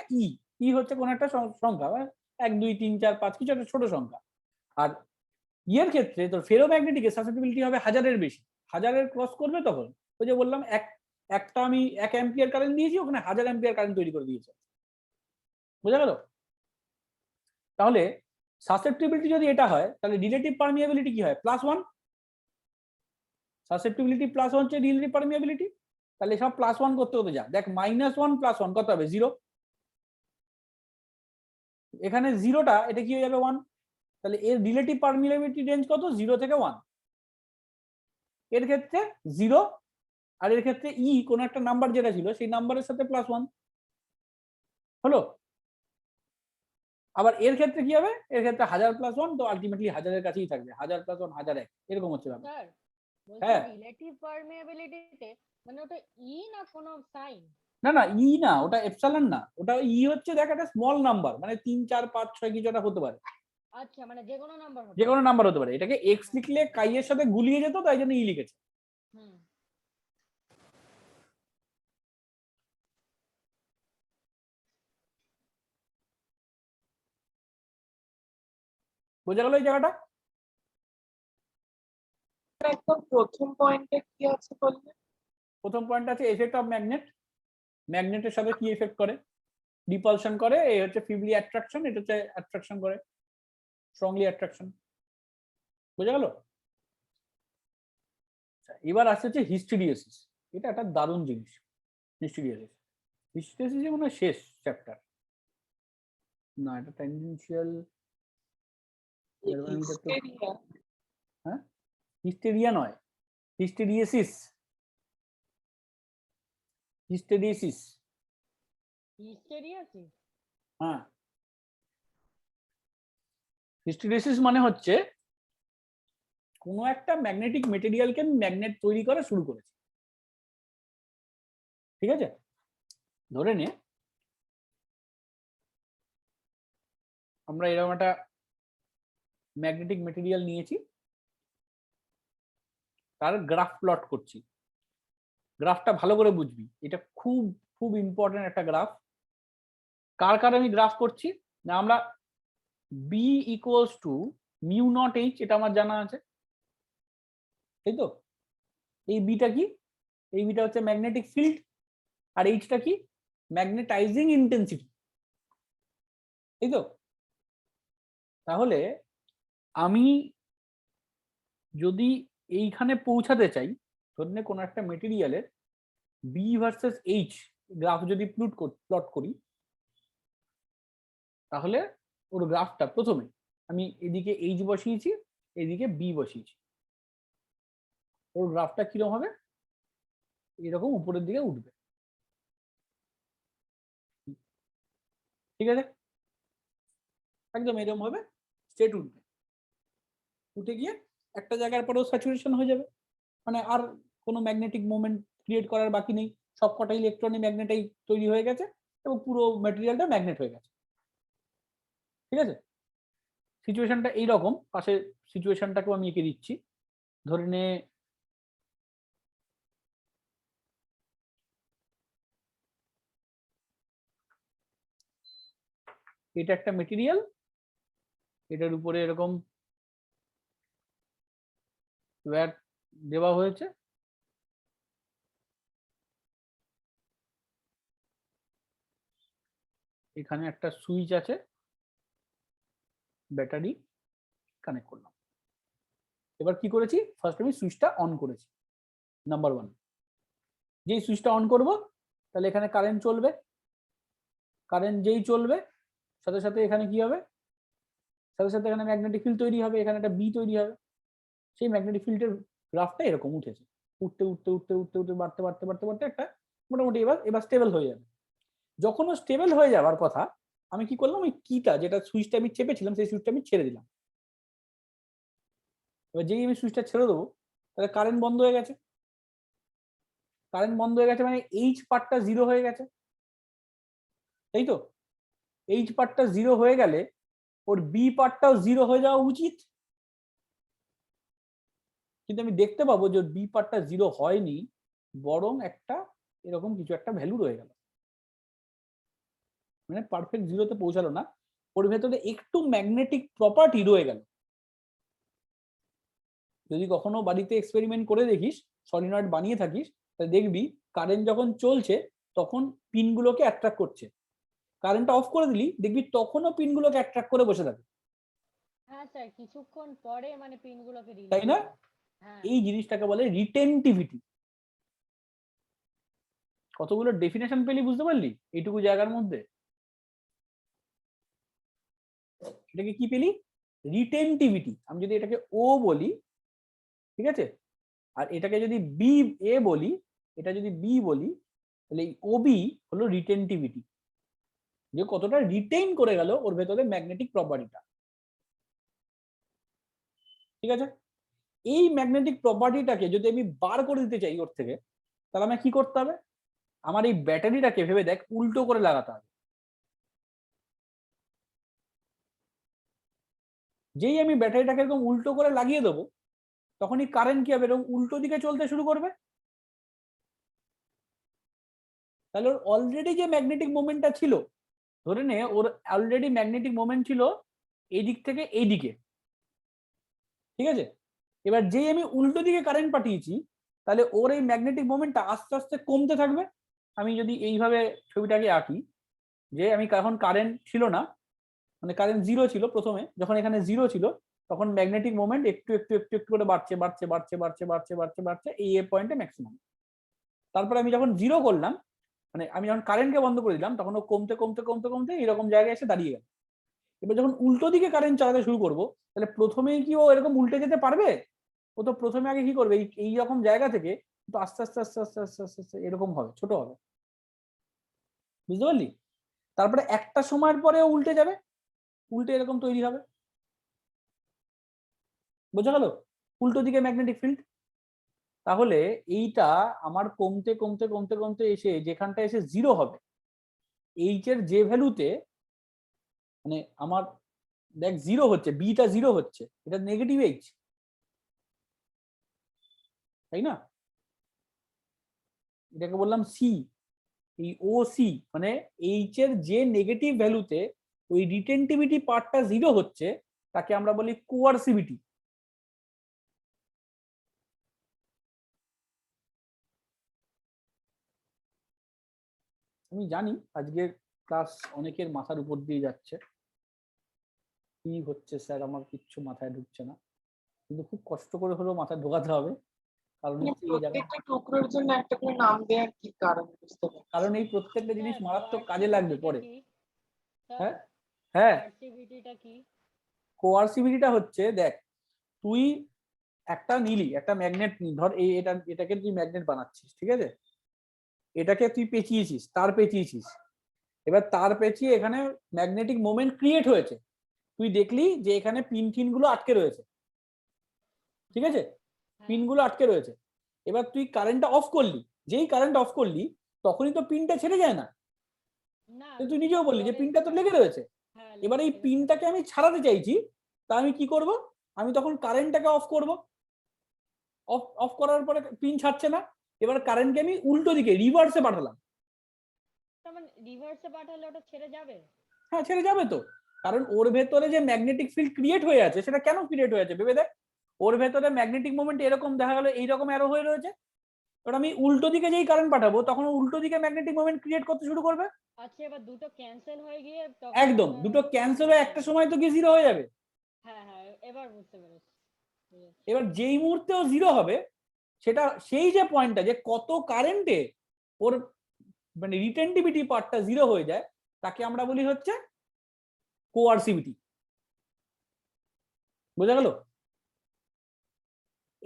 ই হচ্ছে কোন একটা সংখ্যা, 1 2 3 4 5 কিছু একটা ছোট সংখ্যা। আর ইয়ের ক্ষেত্রে তোর ফেরোম্যাগনেটিকের সাসেপ্টিবিলিটি হবে 1000-এর বেশি, 1000-এর ক্রস করবে তখন, ওই যে বললাম একটা আমি 1 অ্যাম্পিয়ার কারেন্ট দিয়েছি, ওখানে 1000 অ্যাম্পিয়ার কারেন্ট তৈরি করে দিয়েছে, বোঝা গেল। তাহলে সাসেপ্টিবিলিটি যদি এটা হয়, তাহলে রিলেটিভ পারমিয়াবিলিটি কি হয়, +1। সাসেপ্টিবিলিটি +1 হচ্ছে রিলেটিভ পারমিয়াবিলিটি, তাহলে সব +1 করতে হতে যা, দেখ -1 +1 কত হবে, 0। এখানে 0টা এটা কি হয়ে যাবে 1, তাহলে এর রিলেটিভ পারমিয়াবিলিটি রেঞ্জ কত, 0 থেকে 1। এর ক্ষেত্রে 0, আর এর ক্ষেত্রে কোন একটা নাম্বার যেটা ছিল সেই নাম্বারের সাথে +1 হলো। আবার এর ক্ষেত্রে কি হবে, এর ক্ষেত্রে 1000 +1, তো আলটিমেটলি 1000-এর কাছেই থাকবে, 1000 + 1 1001, এরকম হচ্ছে ব্যাপার। স্যার হ্যাঁ। রিলেটিভ পারমিয়াবিলিটিতে মানে ওটা না কোনো সাইন? না না, না, ওটা এপসাইলন না, ওটা হচ্ছে দেখ একটা স্মল নাম্বার, মানে 3 4 5 6 কিছু একটা হতে পারে। আচ্ছা, মানে যে কোনো নাম্বার হবে, যে কোনো নাম্বার হতে পারে, এটাকে এক্স লিখলে কাইয়ের সাথে গুলিয়ে যেত, তাই জন্য লিখেছে। হুম। বোঝা গেল এই জায়গাটা। একদম প্রথম পয়েন্টে কি আছে বললে? প্রথম পয়েন্ট আছে এফেক্ট অফ ম্যাগনেট, ম্যাগনেটের সাথে কি এফেক্ট করে, রিপালশন করে, এই হচ্ছে ফিবলি অ্যাট্রাকশন, এটা হচ্ছে অ্যাট্রাকশন করে, স্ট্রংলি অ্যাট্রাকশন, বোঝা গেল। এবার আসছে হচ্ছে হিস্টেরিওসিস, এটা একটা দারুণ জিনিস। হিস্টেরিওসিস মনে হয় শেষ চ্যাপ্টার, না এটা ট্যানজেনশিয়াল, হিস্টেরিয়া। হ্যাঁ হিস্টেরিয়া নয়, হিস্টেরিওসিস, হিস্টেরিওসিস, হিস্টেরিয়াসিস। হ্যাঁ হিস্টেরিওসিস মানে হচ্ছে কোনো একটা ম্যাগনেটিক মেটেরিয়ালকে আমি ম্যাগনেট তৈরি করা শুরু করেছি, ঠিক আছে। ধরে নে আমরা এরকম একটা ম্যাগনেটিক মেটেরিয়াল নিয়েছি, তার গ্রাফ প্লট করছি। গ্রাফটা ভালো করে বুঝবি, এটা খুব খুব ইম্পর্টেন্ট একটা গ্রাফ। কার কার আমি গ্রাফ করছি না, আমরা B = μ0H, এটা আমার জানা আছে, তাই তো। এই বিটা কি, এই বিটা হচ্ছে ম্যাগনেটিক ফিল্ড, আর এইচটা কি, ম্যাগনেটাইজিং ইন্টেন্সিটি, তাই তো। তাহলে আমি যদি এইখানে পৌঁছাতে চাই, ধরে কোনো একটা মেটেরিয়ালের B ভার্সেস H গ্রাফ যদি প্লট করি, তাহলে ওর গ্রাফটা প্রথমে আমি এদিকে H বসিয়েছি, এদিকে B বসিয়েছি, ওর গ্রাফটা কিরকম হবে, এরকম উপরের দিকে উঠবে, ঠিক আছে, একদম এরকম হবে, স্ট্রেট উঠবে, উঠে গিয়ে একটা জায়গার পরেও স্যাচুরেশন হয়ে যাবে, মানে আর কোনো ম্যাগনেটিক মোমেন্ট ক্রিয়েট করার বাকি নেই, সবকটা ইলেকট্রনিক ম্যাগনেটাই তৈরি হয়ে গেছে এবং পুরো ম্যাটেরিয়ালটা ম্যাগনেট হয়ে গেছে, ঠিক আছে। সিচুয়েশনটা এইরকম, পাশে সিচুয়েশনটাকেও আমি এঁকে দিচ্ছি। ধরে নে এটা একটা মেটেরিয়াল, এটার উপরে এরকম ওয়্যার দেওয়া হয়েছে, এখানে একটা সুইচ আছে, ব্যাটারি কানেক্ট করলাম। এবার কি করেছি, ফার্স্ট আমি সুইচটা অন করেছি, নাম্বার 1। যেই সুইচটা অন করব, তাহলে এখানে কারেন্ট চলবে, কারেন্ট যেই চলবে সাথে সাথে এখানে কি হবে, সাথে সাথে এখানে ম্যাগনেটিক ফিল্ড তৈরি হবে, এখানে একটা বি তৈরি হবে, সেই ম্যাগনেটিক ফিল্ডের গ্রাফটা এরকম উঠেছে, উঠতে উঠতে উঠতে উঠতে উঠতে বাড়তে বাড়তে বাড়তে বাড়তে একটা মোটামুটি এবার স্টেবল হয়ে যাবে। যখন ও স্টেবল হয়ে যাওয়ার কথা, আমি কি করলাম, ওই কিটা যেটা সুইচটা আমি চেপেছিলাম সেই সুইচটা আমি ছেড়ে দিলাম। এবার যেই আমি সুইচটা ছেড়ে দেবো তাহলে কারেন্ট বন্ধ হয়ে গেছে। কারেন্ট বন্ধ হয়ে গেছে মানে এইচ পার্টটা জিরো হয়ে গেছে, তাই তো? এইচ পার্টটা জিরো হয়ে গেলে ওর বি পার্টটাও জিরো হয়ে যাওয়া উচিত, কিন্তু আমি দেখতে পাবো যে বি পার্টটা জিরো হয়নি, বরং একটা এরকম কিছু একটা ভ্যালু রয়ে গেল, মানে পারফেক্ট জিরোতে পৌঁছালো না, ওর ভেতরে একটু ম্যাগনেটিক প্রপার্টি রয়ে গেল। যদি কখনো বাড়িতে এক্সপেরিমেন্ট করে দেখিস, সলিনয়েড বানিয়ে থাকিস, তাহলে দেখবি কারেন্ট যখন চলছে তখন পিনগুলোকে অ্যাট্রাক্ট করছে, কারেন্টটা অফ করে দিলি দেখবি তখনও পিনগুলোকে অ্যাট্রাক্ট করে বসে থাকে, হ্যাঁ স্যার, কিছুক্ষণ পরে মানে পিনগুলোকে রিলিজ, তাই না? হ্যাঁ এই জিনিসটাকে বলে রিটেনটিভিটি। কতগুলো ডেফিনেশন পেলি, বুঝতে পারলি এইটুকু জায়গার মধ্যে? এটাকে কি পেলি? রিটেনটিভিটি। আমি যদি এটাকে ও বলি, ঠিক আছে, আর এটাকে যদি বি এ বলি, এটা যদি বি বলি, তাহলে এই ওবি হলো রিটেনটিভিটি, যে কতটা রিটেইন করে গেল ওর ভেতরে ম্যাগনেটিক প্রপার্টিটা। ঠিক আছে, এই ম্যাগনেটিক প্রপার্টিটাকে যদি আমি বার করে দিতে চাই ওর থেকে, তাহলে আমাকে কি করতে হবে? আমার এই ব্যাটারিটাকে ভেবে দেখ উল্টো করে লাগাতে হবে। যেই আমি ব্যাটারিটাকে এরকম উল্টো করে লাগিয়ে দেবো, তখনই কারেন্ট কি হবে, এরকম উল্টো দিকে চলতে শুরু করবে। তাহলে ওর অলরেডি যে ম্যাগনেটিক মোমেন্টটা ছিল, ধরে নে ওর অলরেডি ম্যাগনেটিক মোমেন্ট ছিল এই দিক থেকে এই দিকে, ঠিক আছে? এবার যেই আমি উল্টো দিকে কারেন্ট পাঠিয়েছি, তাহলে ওর এই ম্যাগনেটিক মোমেন্টটা আস্তে আস্তে কমতে থাকবে। আমি যদি এইভাবে ছবিটাকে আঁকি, যে আমি এখন কারেন্ট ছিল না, মানে কারেন্ট জিরো ছিল প্রথমে, যখন এখানে জিরো ছিল তখন ম্যাগনেটিক মোমেন্ট একটু একটু একটু একটু করে বাড়ছে বাড়ছে বাড়ছে বাড়ছে বাড়ছে বাড়ছে বাড়ছে এই এ পয়েন্টে ম্যাক্সিমাম। তারপরে আমি যখন জিরো করলাম, মানে আমি যখন কারেন্টকে বন্ধ করে দিলাম, তখন ও কমতে কমতে কমতে কমতে এরকম জায়গায় এসে দাঁড়িয়ে গেল। এবার যখন উল্টো দিকে কারেন্ট চালাতে শুরু করবো, তাহলে প্রথমেই কি ও এরকম উল্টে যেতে পারবে? ও তো প্রথমে আগে কি করবে, এই রকম জায়গা থেকে তো আস্তে আস্তে আস্তে আস্তে আস্তে আস্তে আস্তে এরকম হবে, ছোট হবে, বুঝতে পারলি? তারপরে একটা সময়ের পরে ও উল্টে যাবে, উল্টে এরকম তৈরি হবে, বোঝা গেল? উল্টো দিকে ম্যাগনেটিক ফিল্ড। তাহলে এইটা আমার কমতে কমতে কমতে কমতে এসে যেখানটা এসে জিরো হবে, এইচ এর যে ভ্যালুতে, মানে আমার দেখ জিরো হচ্ছে, বিটা জিরো হচ্ছে, এটা নেগেটিভ এইচ, তাই না? এটাকে বললাম সি, এই ও সি মানে এইচ এর যে নেগেটিভ ভ্যালুতে ওই রিটেনটিভিটি পার্টটা জিরো হচ্ছে, তাকে আমরা বলি কোয়ারসিভিটি। আমি জানি আজকের ক্লাস অনেকের মাথার উপর দিয়ে যাচ্ছে, কি হচ্ছে স্যার আমার কিচ্ছু মাথায় ঢুকছে না, কিন্তু খুব কষ্ট করে হলেও মাথায় ঢোকাতে হবে, কারণ হচ্ছে এই জায়গা, প্রত্যেকটা টুকরোর জন্য একটা করে নাম দেওয়ার কি কারণ বুঝতে পারছি। কারণ এই প্রত্যেকটা জিনিস মারাত্মক কাজে লাগবে পরে। হ্যাঁ স্যার হ্যাঁ, কোয়ার্সিভিটিটা কি? কোয়ারসিভিটিটা হচ্ছে, দেখ তুই একটা নিলি, একটা ম্যাগনেট ধর, এটাকে তুই ম্যাগনেট বানাচ্ছিস, ঠিক আছে? এটাকে তুই পেঁচিয়েছিস, তার পেঁচিয়েছিস, এবার তার পেঁচিয়ে এখানে ম্যাগনেটিক মোমেন্ট ক্রিয়েট হয়েছে, তুই দেখলি যে এখানে পিন টিন গুলো আটকে রয়েছে, ঠিক আছে? পিনগুলো আটকে রয়েছে। এবার তুই কারেন্টটা অফ করলি, যেই কারেন্ট অফ করলি তখনই তো পিনটা ছেড়ে যায় না, না, তুই নিজেও বললি যে পিনটা তো লেগে রয়েছে। হ্যাঁ, এবার এই পিনটাকে আমি ছাড়াতে চাইছি, তা আমি কি করব, আমি তখন কারেন্টটাকে অফ করব, অফ অফ করার পরে পিন ছাড়ছে না, এবার কারেন্টকে আমি উল্টো দিকে রিভার্সে পাঠালাম। তার মানে রিভার্সে পাঠালে ওটা ছেড়ে যাবে? হ্যাঁ ছেড়ে যাবে তো, কারণ ওর ভেতরে যে ম্যাগনেটিক ফিল্ড ক্রিয়েট হয়ে আছে, সেটা কেন ক্রিয়েট হয়েছে ভেবে দেখ। ওর ভেতরে ম্যাগনেটিক মোমেন্ট এরকম দেখা গেল এইরকম অ্যারো হয়ে রয়েছে, এবার আমি উল্টো দিকে যেই কারেন্ট পাঠাবো তখন উল্টো দিকে ম্যাগনেটিক মোমেন্ট ক্রিয়েট করতে শুরু করবে। আচ্ছা, এবার দুটো ক্যান্সেল হয়ে গিয়ে একদম, দুটো ক্যান্সেল হয়ে একটা সময় তো গিয়ে জিরো হয়ে যাবে। হ্যাঁ হ্যাঁ, এবার বুঝতে পেরেছি। এবার যেই মুহূর্তেও জিরো হবে, সেটা সেই যে পয়েন্টটা যে কত কারেন্টে ওর মানে রিটেনটিভিটি পার্টটা জিরো হয়ে যায়, তাকে আমরা বলি হচ্ছে কোয়ারসিভিটি। বোঝা গেল?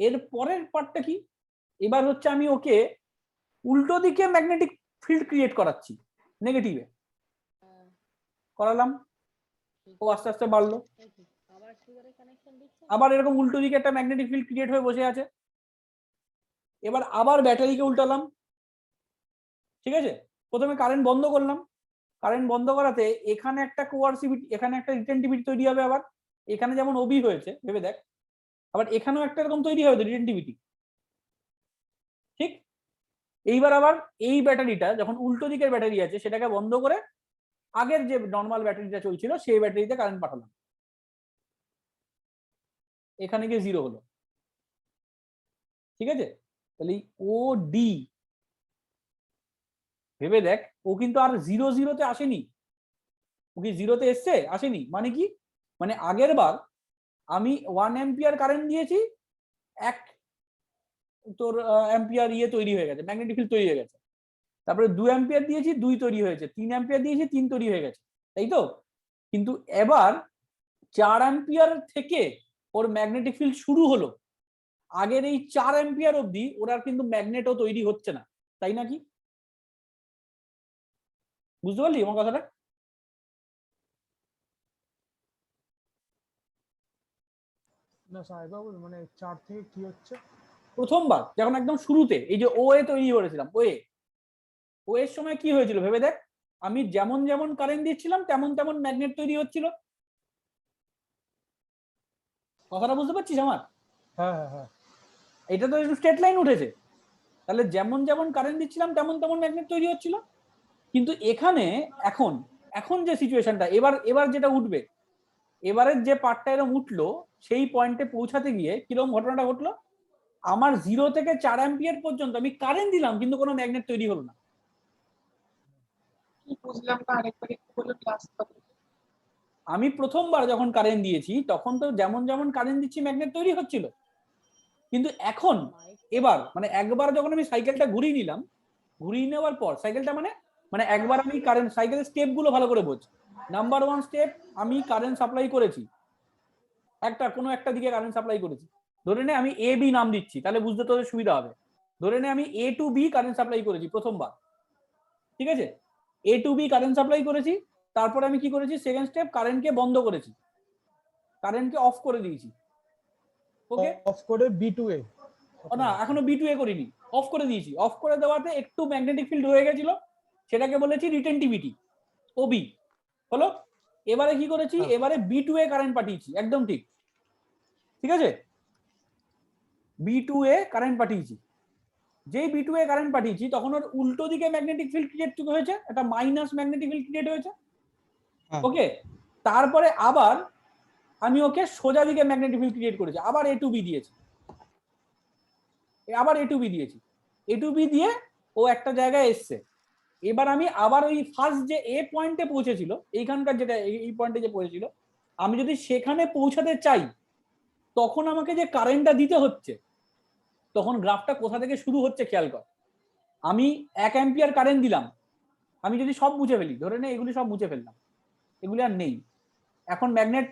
এর পরের পার্টটা কি, এবার হচ্ছে আমি ওকে উল্টো দিকে ম্যাগনেটিক ফিল্ড ক্রিয়েট করাচ্ছি, নেগেটিভে করালাম, ও আস্তে আস্তে বাড়লো, আবার সুগারের কানেকশন দিচ্ছে, আবার এরকম উল্টো দিকে একটা ম্যাগনেটিক ফিল্ড ক্রিয়েট হয়ে বসে আছে। এবার আবার ব্যাটারিকে উল্টালাম, ঠিক আছে, প্রথমে কারেন্ট বন্ধ করলাম, কারেন্ট বন্ধ করাতে এখানে একটা কোয়ারসিভিটি, এখানে একটা রিটেনটিভিটি তৈরি হবে, আবার এখানে যেমন ওবি হয়েছে ভেবে দেখ, আবার এখানেও একটা এরকম তৈরি হবে রিটেনটিভিটি, ঠিক। এইবার আবার এই ব্যাটারিটা যখন উল্টো দিকের ব্যাটারি আছে সেটাকে বন্ধ করে আগের যে নর্মাল ব্যাটারিটা চলছিল সেই ব্যাটারিতে কারেন্ট পাঠালাম, এখানে গিয়ে 0 হলো, ঠিক আছে। তাহলে ও ডি ভেবে দেখ, ও কিন্তু আর 0 তে আসেনি, ও কি 0-তে এসছে, আসেনি, মানে কি, মানে আগের বার আমি 1 অ্যাম্পিয়ার কারেন্ট দিয়েছি, এক তোর অ্যাম্পিয়ার ইয়ে তৈরি হয়ে গেছে, ম্যাগনেটিক ফিল্ড তৈরি হয়ে গেছে, তারপরে 2 অ্যাম্পিয়ার দিয়েছি, 2 তৈরি হয়েছে, 3 অ্যাম্পিয়ার দিয়েছি, 3 তৈরি হয়ে গেছে, তাই তো। কিন্তু এবার 4 অ্যাম্পিয়ার থেকে ওর ম্যাগনেটিক ফিল্ড শুরু হলো, আগের এই 4 অ্যাম্পিয়ার অবধি ওরা কিন্তু ম্যাগনেটও তৈরি হচ্ছে না, তাই নাকি, বুঝতে পারলি আমার কথাটা? না সাহেবাবু মানে 4 থেকে কি হচ্ছে? প্রথমবার যখন একদম শুরুতে এই যে ও এ তৈরি করেছিলাম, ও এর সময় কি হয়েছিল ভেবে দেখ, আমি যেমন যেমন কারেন্ট দিচ্ছিলাম তেমন তেমন ম্যাগনেট তৈরি হচ্ছিল, কথাটা বুঝতে পারছিস আমার? হ্যাঁ হ্যাঁ হ্যাঁ। এটা তো একটু স্ট্রেট লাইন উঠেছে, তাহলে যেমন যেমন কারেন্ট দিচ্ছিলাম তেমন তেমন ম্যাগনেট তৈরি হচ্ছিল। কিন্তু এখানে এখন এখন যে সিচুয়েশনটা, এবার যেটা উঠবে, এবারের যে পার্টটা এরকম উঠলো, সেই পয়েন্টে পৌঁছাতে গিয়ে কিরকম ঘটনাটা ঘটলো, আমার 0 থেকে 4 অ্যাম্পিয়ার পর্যন্ত আমি কারেন্ট দিলাম কিন্তু কোনো ম্যাগনেট তৈরি হলো না। কি বুঝলাম না, আরেকবার একটু বলে ক্লাস করো। আমি প্রথমবার যখন কারেন্ট দিয়েছি তখন তো যেমন যেমন কারেন্ট দিচ্ছি ম্যাগনেট তৈরি হচ্ছিল, কিন্তু এখন এবার মানে একবার যখন আমি সাইকেলটা ঘুরিয়ে নিলাম, ঘুরিয়ে নেওয়ার পর সাইকেলটা মানে মানে একবার আমি কারেন্ট সাইকেলের স্টেপ গুলো ভালো করে বোঝ। নাম্বার 1 স্টেপ, আমি কারেন্ট সাপ্লাই করেছি, কোনো একটা দিকে কারেন্ট সাপ্লাই করেছি, ধরে নে আমি এ বি নাম দিচ্ছি, তাহলে বুঝতে তোদের সুবিধা হবে। ধরে নে আমি এ টু বি কারেন্ট সাপ্লাই করেছি প্রথমবার, ঠিক আছে, এ টু বি কারেন্ট সাপ্লাই করেছি, তারপরে আমি কি করেছি, সেকেন্ড স্টেপ কারেন্টকে বন্ধ করেছি, কারেন্টকে অফ করে দিয়েছি, ওকে, অফ করে B2 এ না এখনো বি টু এ করিনি, অফ করে দিয়েছি, অফ করে দেওয়াতে একটু ম্যাগনেটিক ফিল্ড হয়ে গেছিল, সেটাকে বলেছি রিটেনটিভিটি, ওবি হলো। এবারে কি করেছি, এবারে বি টু এ কারেন্ট পাঠিয়েছি, একদম ঠিক, ঠিক আছে, বি টু এ কারেন্ট পাঠিয়েছি, যেই বি টু এ কারেন্ট পাঠিয়েছি তখন ওর উল্টো দিকে ম্যাগনেটিক ফিল্ড ক্রিয়েট হয়েছে, একটা মাইনাস ম্যাগনেটিক ফিল্ড ক্রিয়েট হয়েছে, ওকে। তারপরে আবার আমি ওকে সোজা দিকে ম্যাগনেটিক ফিল্ড ক্রিয়েট করেছি, আবার এ টু বি দিয়েছি, আবার এ টু বি দিয়েছি, এ টু বি দিয়ে ও একটা জায়গায় এসছে। এবার আমি আবার ওই ফার্স্ট যে এ পয়েন্টে পৌঁছেছিল, এইখানকার যেটা এই পয়েন্টে যে পৌঁছেছিল, আমি যদি সেখানে পৌঁছাতে চাই তখন আমাকে যে কারেন্টটা দিতে হচ্ছে, তখন গ্রাফটা কোথা থেকে শুরু হচ্ছে খেয়াল কর। আমি 1 অ্যাম্পিয়ার কারেন্ট দিলাম, আমি যদি সব মুছে ফেলি, ধরে নে এগুলি সব মুছে ফেললাম, এগুলি আর নেই, এখন ম্যাগনেট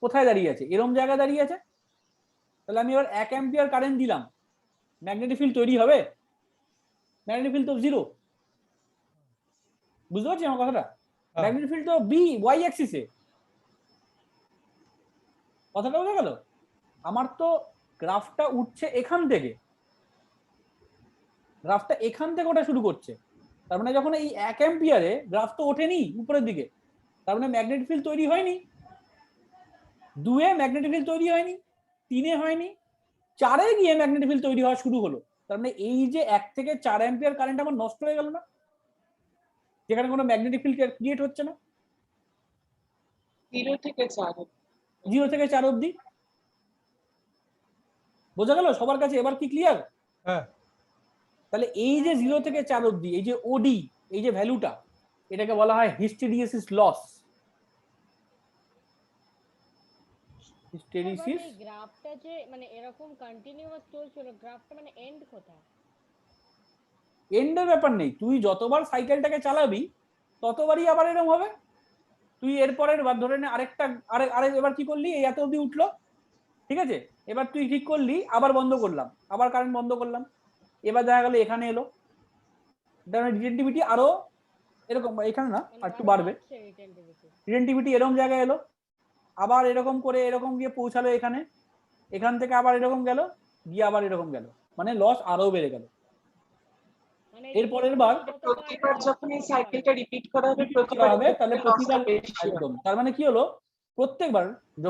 কোথায় দাঁড়িয়ে আছে, এরম জায়গায় দাঁড়িয়ে আছে, তাহলে আমি এবার 1 অ্যাম্পিয়ার কারেন্ট দিলাম, ম্যাগনেটিক ফিল্ড তৈরি হবে, ম্যাগনেটিক ফিল্ড তো 0, বুঝতে পারছি আমার কথাটা, ম্যাগনেটিক ফিল্ড তো বি ওয়াই অ্যাক্সিসে, কথাটা বোঝা গেল? আমার তো গ্রাফটা উঠছে এখান থেকে, গ্রাফটা এখান থেকে ওটা শুরু করছে, তার মানে যখন এই 1 অ্যাম্পিয়ারে গ্রাফ তো ওঠেনি উপরের দিকে, তার মানে ম্যাগনেটিক ফিল্ড তৈরি হয়নি, 2 এ ম্যাগনেটিক ফিল্ড তৈরি হয়নি, 3 এ হয়নি, 4 এ গিয়ে ম্যাগনেটিক ফিল্ড তৈরি হওয়া শুরু হলো, তার মানে এই যে 1 থেকে 4 অ্যাম্পিয়ার কারেন্ট আমার নষ্ট হয়ে গেল না, যেখানে কোনো ম্যাগনেটিক ফিল্ড ক্রিয়েট হচ্ছে না, 0 থেকে 4 0 থেকে 4 অবধি, বোঝা গেল সবার কাছে? এবার কি ক্লিয়ার? হ্যাঁ। তাহলে এই যে 0 থেকে 4 অবধি এই যে ওডি, এই যে ভ্যালুটা, এটাকে বলা হয় হিস্টেরিসিস লস। হিস্টেরিসিস গ্রাফটা যে মানে এরকম কন্টিনিউয়াস চলছিল, গ্রাফটা মানে এন্ড কোথায়? এন্ডের ব্যাপার নেই, তুই যতবার সাইকেলটাকে চালাবি ততবারই আবার এরকম হবে, তুই এরপরের বার ধরে নে আরেকটা আরেক এবার কি করলি, এই এত অবধি উঠলো, ঠিক আছে, এবার তুই ঠিক করলি, আবার বন্ধ করলাম, আবার কারেন্ট বন্ধ করলাম, এবার দেখা গেল এখানে এলো, রিটেনটিভিটি আরো এরকম, এখানে না মানে আর একটু আরো বাড়বে, বাড়ছে retentivity। রিটেনটিভিটি এরকম জায়গায় এলো, আবার এরকম করে এরকম গিয়ে পৌঁছালো এখানে, এখান থেকে আবার এরকম গেল, গিয়ে আবার এরকম গেল, মানে লস আরো বেড়ে গেল। মানে এর পরের বার প্রতিবার যখন এই সাইকেলটা রিপিট করা হবে করা প্রতিবার হবে, তাহলে প্রতিবার বেশি হবে। একদম, তার মানে কি হলো,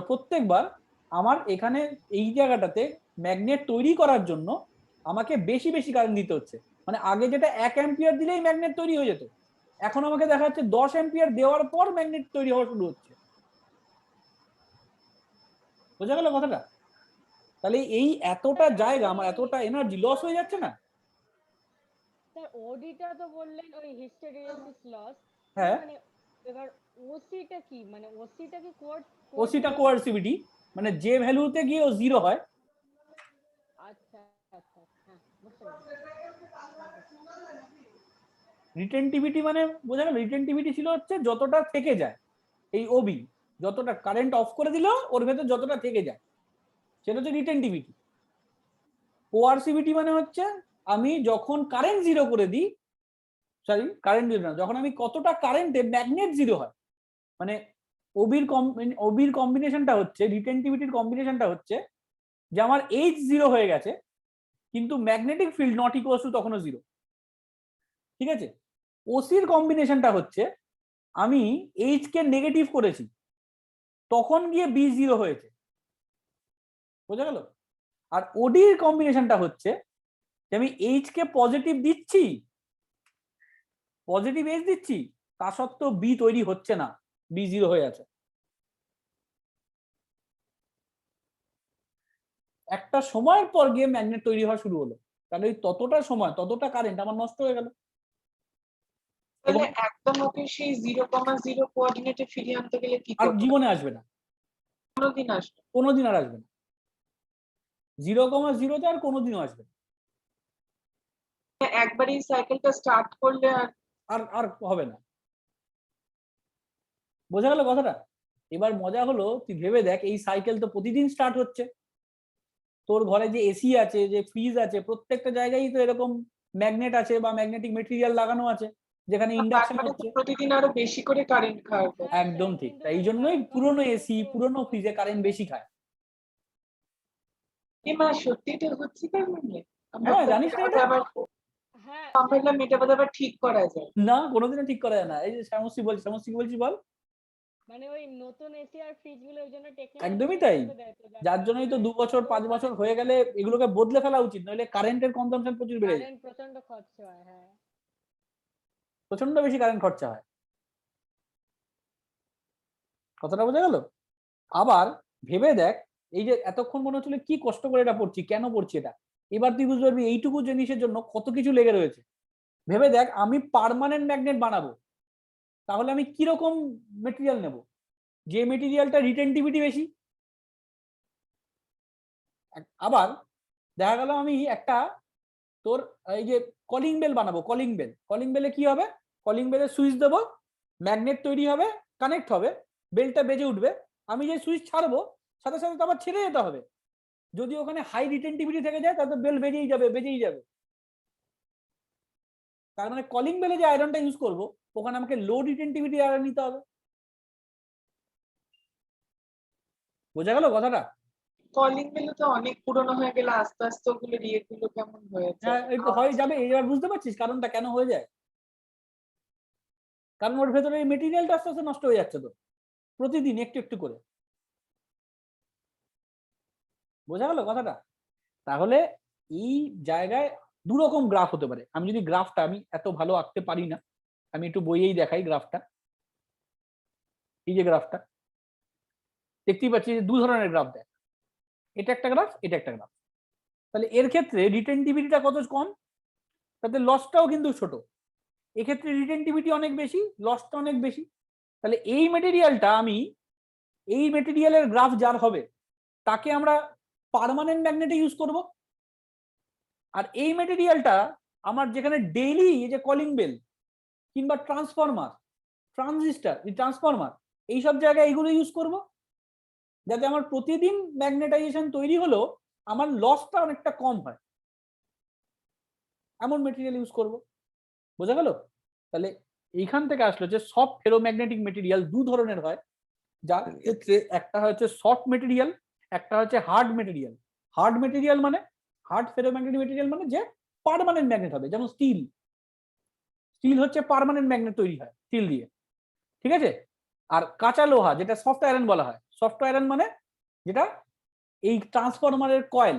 প্রত্যেকবার আমার এখানে এই জায়গাটাতে ম্যাগনেট তৈরি করার জন্য আমাকে বেশি বেশি কারেন্ট দিতে হচ্ছে। মানে আগে যেটা 1 অ্যাম্পিয়ার দিলেই ম্যাগনেট তৈরি হয়ে যেত, এখন আমাকে দেখা যাচ্ছে 10 অ্যাম্পিয়ার দেওয়ার পর ম্যাগনেট তৈরি হওয়া শুরু হচ্ছে। বোঝা গেল কথাটা? তাহলে এই এতটা জায়গা আমার এতটা এনার্জি লস হয়ে যাচ্ছে না? স্যার ওডিটা তো বললেন ওই হিস্টেরিসিস লস, হ্যাঁ, মানে এবার ওসিটা কি, মানে ওসিটা কি ওসিটা কোয়ারসিভিটি, মানে যে ভ্যালুতে গিয়ে ও জিরো হয়। আচ্ছা আচ্ছা, হ্যাঁ বুঝতে পারছি। রিটেনটিভিটি মানে বোঝা গেল, রিটেনটিভিটি ছিল হচ্ছে যতটা থেকে যায়, এই ওবি যতটা কারেন্ট অফ করে দিল ওর ভেতর যতটা থেকে যায় সেটা হচ্ছে রিটেনটিভিটি। কোয়ারসিভিটি মানে হচ্ছে আমি যখন কারেন্ট জিরো করে দিই, সরি কারেন্ট জিরো না, যখন আমি কতটা কারেন্টে ম্যাগনেট জিরো হয়, মানে ওবির কম্বিনেশনটা হচ্ছে, রিটেনটিভিটির কম্বিনেশনটা হচ্ছে যে আমার এইচ জিরো হয়ে গেছে কিন্তু magnetic field not equals to তখনও জিরো। ঠিক আছে, ওসির কম্বিনেশনটা হচ্ছে আমি এইচ কে নেগেটিভ করেছি তখন গিয়ে বি জিরো হয়েছে। বোঝা গেল? আর ওডির কম্বিনেশনটা হচ্ছে যে আমি এইচ কে পজিটিভ দিচ্ছি, পজিটিভ এইচ দিচ্ছি, তা সত্ত্বেও বি তৈরি হচ্ছে না, বি জিরো হয়ে আছে। একটা সময়ের পর গিয়ে ম্যাগনেট তৈরি হওয়া শুরু হলো, তাহলে ওই ততটা সময় ততটা কারেন্ট আমার নষ্ট হয়ে গেল। তাহলে একদম ওকে সেই 0,0 কোঅর্ডিনেটে ফিরিয়ে আনতে গেলে কি আর করতে হবে? জীবনে আসবে না, কোনোদিন আসবে না। কোনোদিন আর আসবে না, 0,0 আর কোনোদিনও আসবে না, একবার এই সাইকেলটা স্টার্ট করলে আর আর আর হবে না। বোঝা গেল কথাটা? এবার মজা হলো, তুই ভেবে দেখ এই সাইকেল তো প্রতিদিন স্টার্ট হচ্ছে, তোর ঘরে যে এসি আছে, যে ফ্রিজ আছে, প্রত্যেকটা জায়গায় তো এরকম ম্যাগনেট আছে বা ম্যাগনেটিক মেটেরিয়াল লাগানো আছে যেখানে ইন্ডাকশন তারপরে তো হচ্ছে। প্রতিদিন আরো বেশি করে কারেন্ট খাওয়াবে। একদম ঠিক, তাই এই জন্যই পুরনো এসি পুরনো ফ্রিজে কারেন্ট বেশি খায়। মা সত্যি তো হচ্ছে তার মানে হ্যাঁ, জানিস না এটা? হ্যাঁ আমরা মেটা আবার ঠিক করা যায়। না, কোনোদিনও ঠিক করা যায় না। এই যে সমস্যা বলছি, সমস্যা কি বলছি বল? মানে ওই নতুন এসি আর ফ্রিজ গুলো ওই জন্য একদমই তাই, যার জন্যই তো 2 বছর 5 বছর হয়ে গেলে এগুলোকে বদলে ফেলা উচিত, নইলে কারেন্টের কনজাম্পশন প্রচুর বেড়ে যায়, কারেন্ট প্রচন্ড খরচা হয়। হ্যাঁ প্রচন্ড বেশি কারেন্ট খরচা হয়। কথাটা বোঝা গেল? আবার ভেবে দেখ, এই যে এতক্ষণ মনে হচ্ছিল কি কষ্ট করে এটা পড়ছি, কেন পড়ছি এটা, এবার তুই বুঝতে পারবি এইটুকু জিনিসের জন্য কত কিছু লেগে রয়েছে। ভেবে দেখ, আমি পার্মানেন্ট ম্যাগনেট বানাবো, তাহলে আমি কিরকম মেটেরিয়াল নেব, যে মেটেরিয়ালটা রিটেনটিভিটি বেশি। আবার দেখা গেল আমি একটা তোর এই যে কলিং বেল বানাবো, কলিং বেলে কি হবে, কলিং বেলে সুইচ দেবো, ম্যাগনেট তৈরি হবে, কানেক্ট হবে, বেলটা বেজে উঠবে, আমি যে সুইচ ছাড়বো সাথে সাথে তো আবার ছেড়ে যেতে হবে, যদি ওখানে হাই রিটেনটিভিটি থেকে যায় তাহলে বেল বেজেই যাবে। তার মানে কলিং বেলে যে আয়রনটা ইউজ করবো ওখানে আমাকে লো রিটেনটিভিটি আয়রন নিতে হবে। বোঝা গেল কথাটা? কলিং বেল তো অনেক পুরনো হয়ে গেলে আস্তে আস্তে ওগুলো গুলো কেমন হয়েছে। হ্যাঁ, এই তো হয়ে যাবে। এবার বুঝতে পারছিস কারণটা কেন হয়ে যায়? কারণ ওর ভেতরে এই মেটেরিয়ালটা আস্তে আস্তে নষ্ট হয়ে যাচ্ছে তো, প্রতিদিন একটু একটু করে। বোঝা গেল কথাটা? তাহলে এই জায়গায় দু রকম গ্রাফ হতে পারে। আমি যদি গ্রাফটা, আমি এত ভালো আঁকতে পারি না, আমি একটু বইয়েই দেখাই গ্রাফটা। এই যে গ্রাফটা দেখতেই পাচ্ছি, দু ধরনের গ্রাফ দেয়, এটা একটা গ্রাফ, এটা একটা গ্রাফ। তাহলে এর ক্ষেত্রে রিটেনটিভিটিটা কত কম, তাতে লসটাও কিন্তু ছোট। এক্ষেত্রে রিটেনটিভিটি অনেক বেশি, লসটা অনেক বেশি। তাহলে এই মেটেরিয়ালটা, আমি এই মেটেরিয়ালের গ্রাফ যার হবে তাকে আমরা পার্মানেন্ট ম্যাগনেটে ইউজ করব। আর এই মেটেরিয়ালটা আমার যেখানে ডেইলি এই যে কলিং বেল কিংবা ট্রান্সফরমার, ট্রানজিস্টার, ট্রান্সফরমার, এইসব জায়গায় এইগুলো ইউজ করব। যাতে আমার প্রতিদিন ম্যাগনেটাইজেশন তৈরি হলো আমার লসটা অনেকটা কম হয়, এমন মেটেরিয়াল ইউজ করব। বোঝা গেল? তাহলে এইখান থেকে আসলো যে সফট ফেরোম্যাগনেটিক মেটেরিয়াল দু ধরনের হয়, যার ক্ষেত্রে একটা হচ্ছে সফট মেটেরিয়াল, একটা হচ্ছে হার্ড মেটেরিয়াল। হার্ড মেটেরিয়াল মানে, হার্ড ফেরোম্যাগনেটিক মেটেরিয়াল মানে যে পার্মানেন্ট ম্যাগনেট হবে, যেমন স্টিল। স্টিল হচ্ছে পার্মানেন্ট ম্যাগনেট তৈরি হয় স্টিল দিয়ে, ঠিক আছে? আর কাঁচা লোহা যেটা সফট আয়রন বলা হয়, সফট আয়রন মানে যেটা এই ট্রান্সফরমারের কয়েল,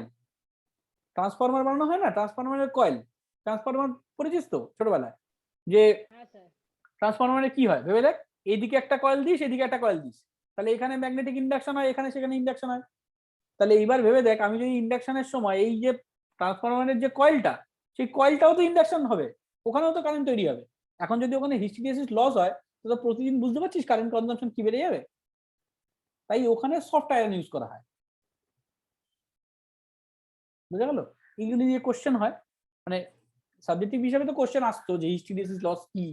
ট্রান্সফরমার বানানো হয় না, ট্রান্সফরমারের কয়েল, ট্রান্সফরমার পড়েছিস তো ছোটবেলায়, যে হ্যাঁ স্যার। ট্রান্সফরমারে কি হয় ভেবে দেখ, এইদিকে একটা কয়েল দিস, এদিকে একটা কয়েল দিস, তাহলে এখানে ম্যাগনেটিক ইন্ডাকশন হয়, এখানে সেখানে ইন্ডাকশন হয়। তাহলে এইবার ভেবে দেখ, আমি যদি ইন্ডাকশনের সময় এই যে ট্রান্সফরমারের যে কয়েলটা, সেই কয়েলটাও তো ইন্ডাকশন হবে, ওখানেও তো কারেন্ট তৈরি হবে। এখন যদি ওখানে হিস্টেরিসিস লস হয়, তো প্রতিদিন বুঝতে পারছিস কারেন্ট কনজাম্পশন কি বেড়ে যাবে। তাই ওখানে সফট আয়রন ইউজ করা হয়। বুঝা গেল? এইগুলি দিয়ে কোশ্চেন হয়, মানে সাবজেক্টিভ হিসাবে তো কোশ্চেন আসতো যে হিস্টেরিসিস লস কি,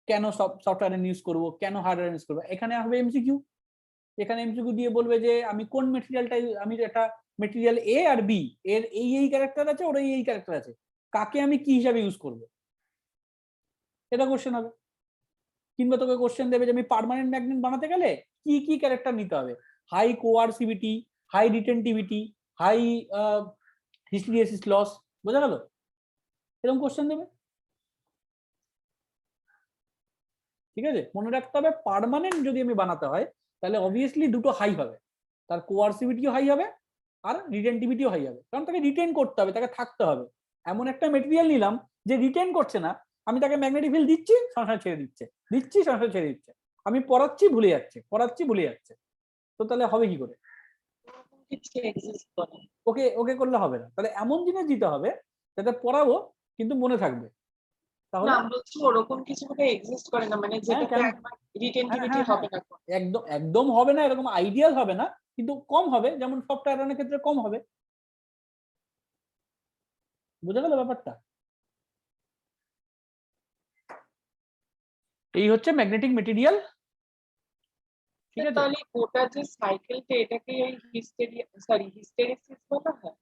কেন সফট আয়রন ইউজ করবো, কেন হার্ড আয়রন ইউজ করবো। এখানে হবে এমসিকিউ, এখানে এমসিকিউ দিয়ে বলবে যে আমি কোন মেটেরিয়ালটা, আমি একটা মেটেরিয়াল এ আর বি, এর এই ক্যারেক্টার আছে, ওর এই ক্যারেক্টার আছে, কাকে আমি কি হিসাবে ইউজ করব, এটা কোশ্চেন হবে। কিংবা তোকে কোশ্চেন দেবে যে আমি পার্মানেন্ট ম্যাগনেট বানাতে গেলে কি কি ক্যারেক্টার নিতে হবে, high coercivity, high retentivity, high hysteresis loss. বোঝা গেল? এরকম কোশ্চেন দেবে, ঠিক আছে? মনে রাখতে হবে পার্মানেন্ট যদি আমি বানাতে হয় তাহলে অবভিয়াসলি দুটো হাই হবে, তার কোয়ারসিভিটিও হাই হবে আর রিটেন্টিভিটিও হাই হবে, কারণ তাকে রিটেন করতে হবে, তাকে থাকতে হবে। এমন একটা মেটেরিয়াল নিলাম যে রিটেন করছে না, আমি তাকে ম্যাগনেটিক ফিল্ড দিচ্ছি, সংসার ছেড়ে দিচ্ছে, দিচ্ছি, সংসার ছেড়ে দিচ্ছে, আমি পড়াচ্ছি ভুলে যাচ্ছে, পড়াচ্ছি ভুলে যাচ্ছে, তো তাহলে হবে কি করে? কিছু এক্সিস্ট করে। ওকে ওকে করলে হবে না, তাহলে এমন জিনিস দিতে হবে যাতে পড়াবো কিন্তু মনে থাকবে। তাহলে না আমি বলছি ওরকম কিছু মানে এক্সিস্ট করে না, মানে যেটাতে কেন? একবার রিটেন্টিভিটি হ্যাঁ, হবে না। একদম একদম হবে না, এরকম আইডিয়াল হবে না, কিন্তু কম হবে, যেমন সফট আয়রনের ক্ষেত্রে কম হবে। বুঝা গেল ব্যাপারটা? এই হচ্ছে ম্যাগনেটিক মেটেরিয়াল, ঠিক আছে? তাহলে গোটা যে সাইকেলটা এটাকে ওই হিস্টেরিসিস বলা হয়।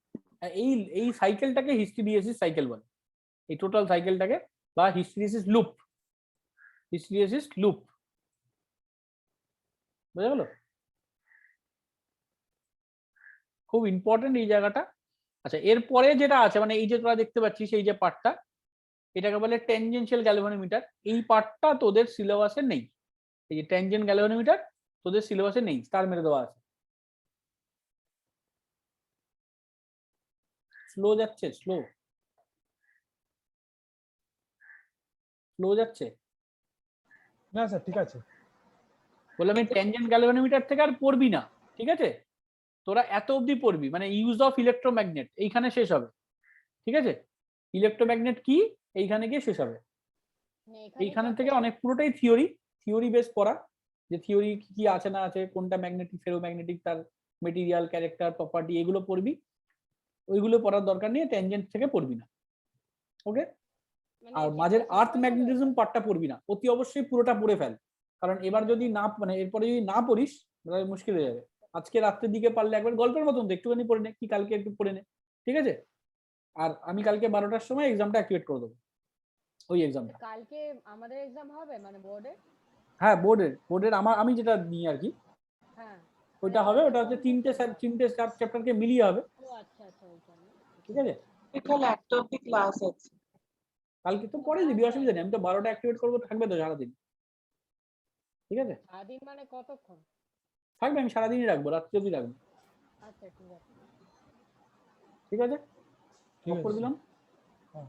এই এই সাইকেলটাকে হিস্টেরিসিস সাইকেল বলে, এই টোটাল সাইকেলটাকে, বা হিস্টেরিসিস লুপ, হিস্টেরিসিস লুপ। বুঝা গেল? খুব ইম্পর্টেন্ট এই জায়গাটা। আচ্ছা, এরপরে যেটা আছে, মানে এই যে তোরা দেখতে পাচ্ছিস এই যে পার্টটা, এটাকে বলে ট্যানজেনশিয়াল গ্যালভানোমিটার। এই পার্টটা তোদের সিলেবাসে নেই, এই যে ট্যানজেন্ট গ্যালভানোমিটার তোদের সিলেবাসে নেই, স্টার মেরে দেওয়া আছে। স্লো যাচ্ছে, স্লো স্লো যাচ্ছে। না স্যার ঠিক আছে। বললাম আমি ট্যানজেন্ট গ্যালভানোমিটার থেকে আর পড়বি না, ঠিক আছে? তোরা এত অবধি পড়বি, মানে ইউজ অফ ইলেকট্রোম্যাগনেট এইখানে শেষ হবে, ঠিক আছে? ইলেকট্রোম্যাগনেট কি এইখানে গিয়ে শেষ হবে। মানে এইখানে থেকে অনেক পুরোটাই থিওরি, থিওরি বেস পড়া, যে থিওরি কি আছে না আছে, কোনটা ম্যাগনেটিক ফেরোম্যাগনেটিক, তার মেটেরিয়াল, ক্যারেক্টার, প্রপার্টি, এগুলো পড়বি। ওইগুলো পড়ার দরকার নেই, ট্যানজেন্ট থেকে পড়বি না, ওকে? আর মাঝের আর্থ ম্যাগনেটিজম পার্টটা পড়বি না, অতি অবশ্যই পুরোটা পড়ে ফেল, কারণ এবার যদি না, মানে এরপরে যদি না পড়িস তাহলে মুশকিল হয়ে যাবে। আজকে রাত্রের দিকে পারলে একবার গল্পের মতন একটুখানি পড়ে নে, কি কালকে একটু পড়ে নে, ঠিক আছে? আর আমি কালকে 12টার সময় এক্সামটা অ্যাক্টিভেট করে দেবো, ওই এক্সামটা। কালকে আমাদের এক্সাম হবে মানে বোর্ডে? হ্যাঁ, বোর্ডের আমি যেটা নিই আর কি, হ্যাঁ ওইটা হবে। ওটা হচ্ছে তিনটে চ্যাপ্টারকে মিলিয়ে হবে, ও আচ্ছা আচ্ছা ওইখানে। ঠিক আছে? এখানে একটা অব্দি ক্লাস আছে। কালকে তো পরে দিবি, অসুবিধা নেই, আমি তো 12টা অ্যাক্টিভেট করবো, থাকবে তো সারাদিন, ঠিক আছে? সারাদিন মানে কতক্ষণ? থাকবে, আমি সারাদিনই রাখবো, রাত্রি অবধি রাখবো, আচ্ছা ঠিক আছে। ঠিক আছে? ঠিক অফ করে আছে দিলাম। হ্যাঁ।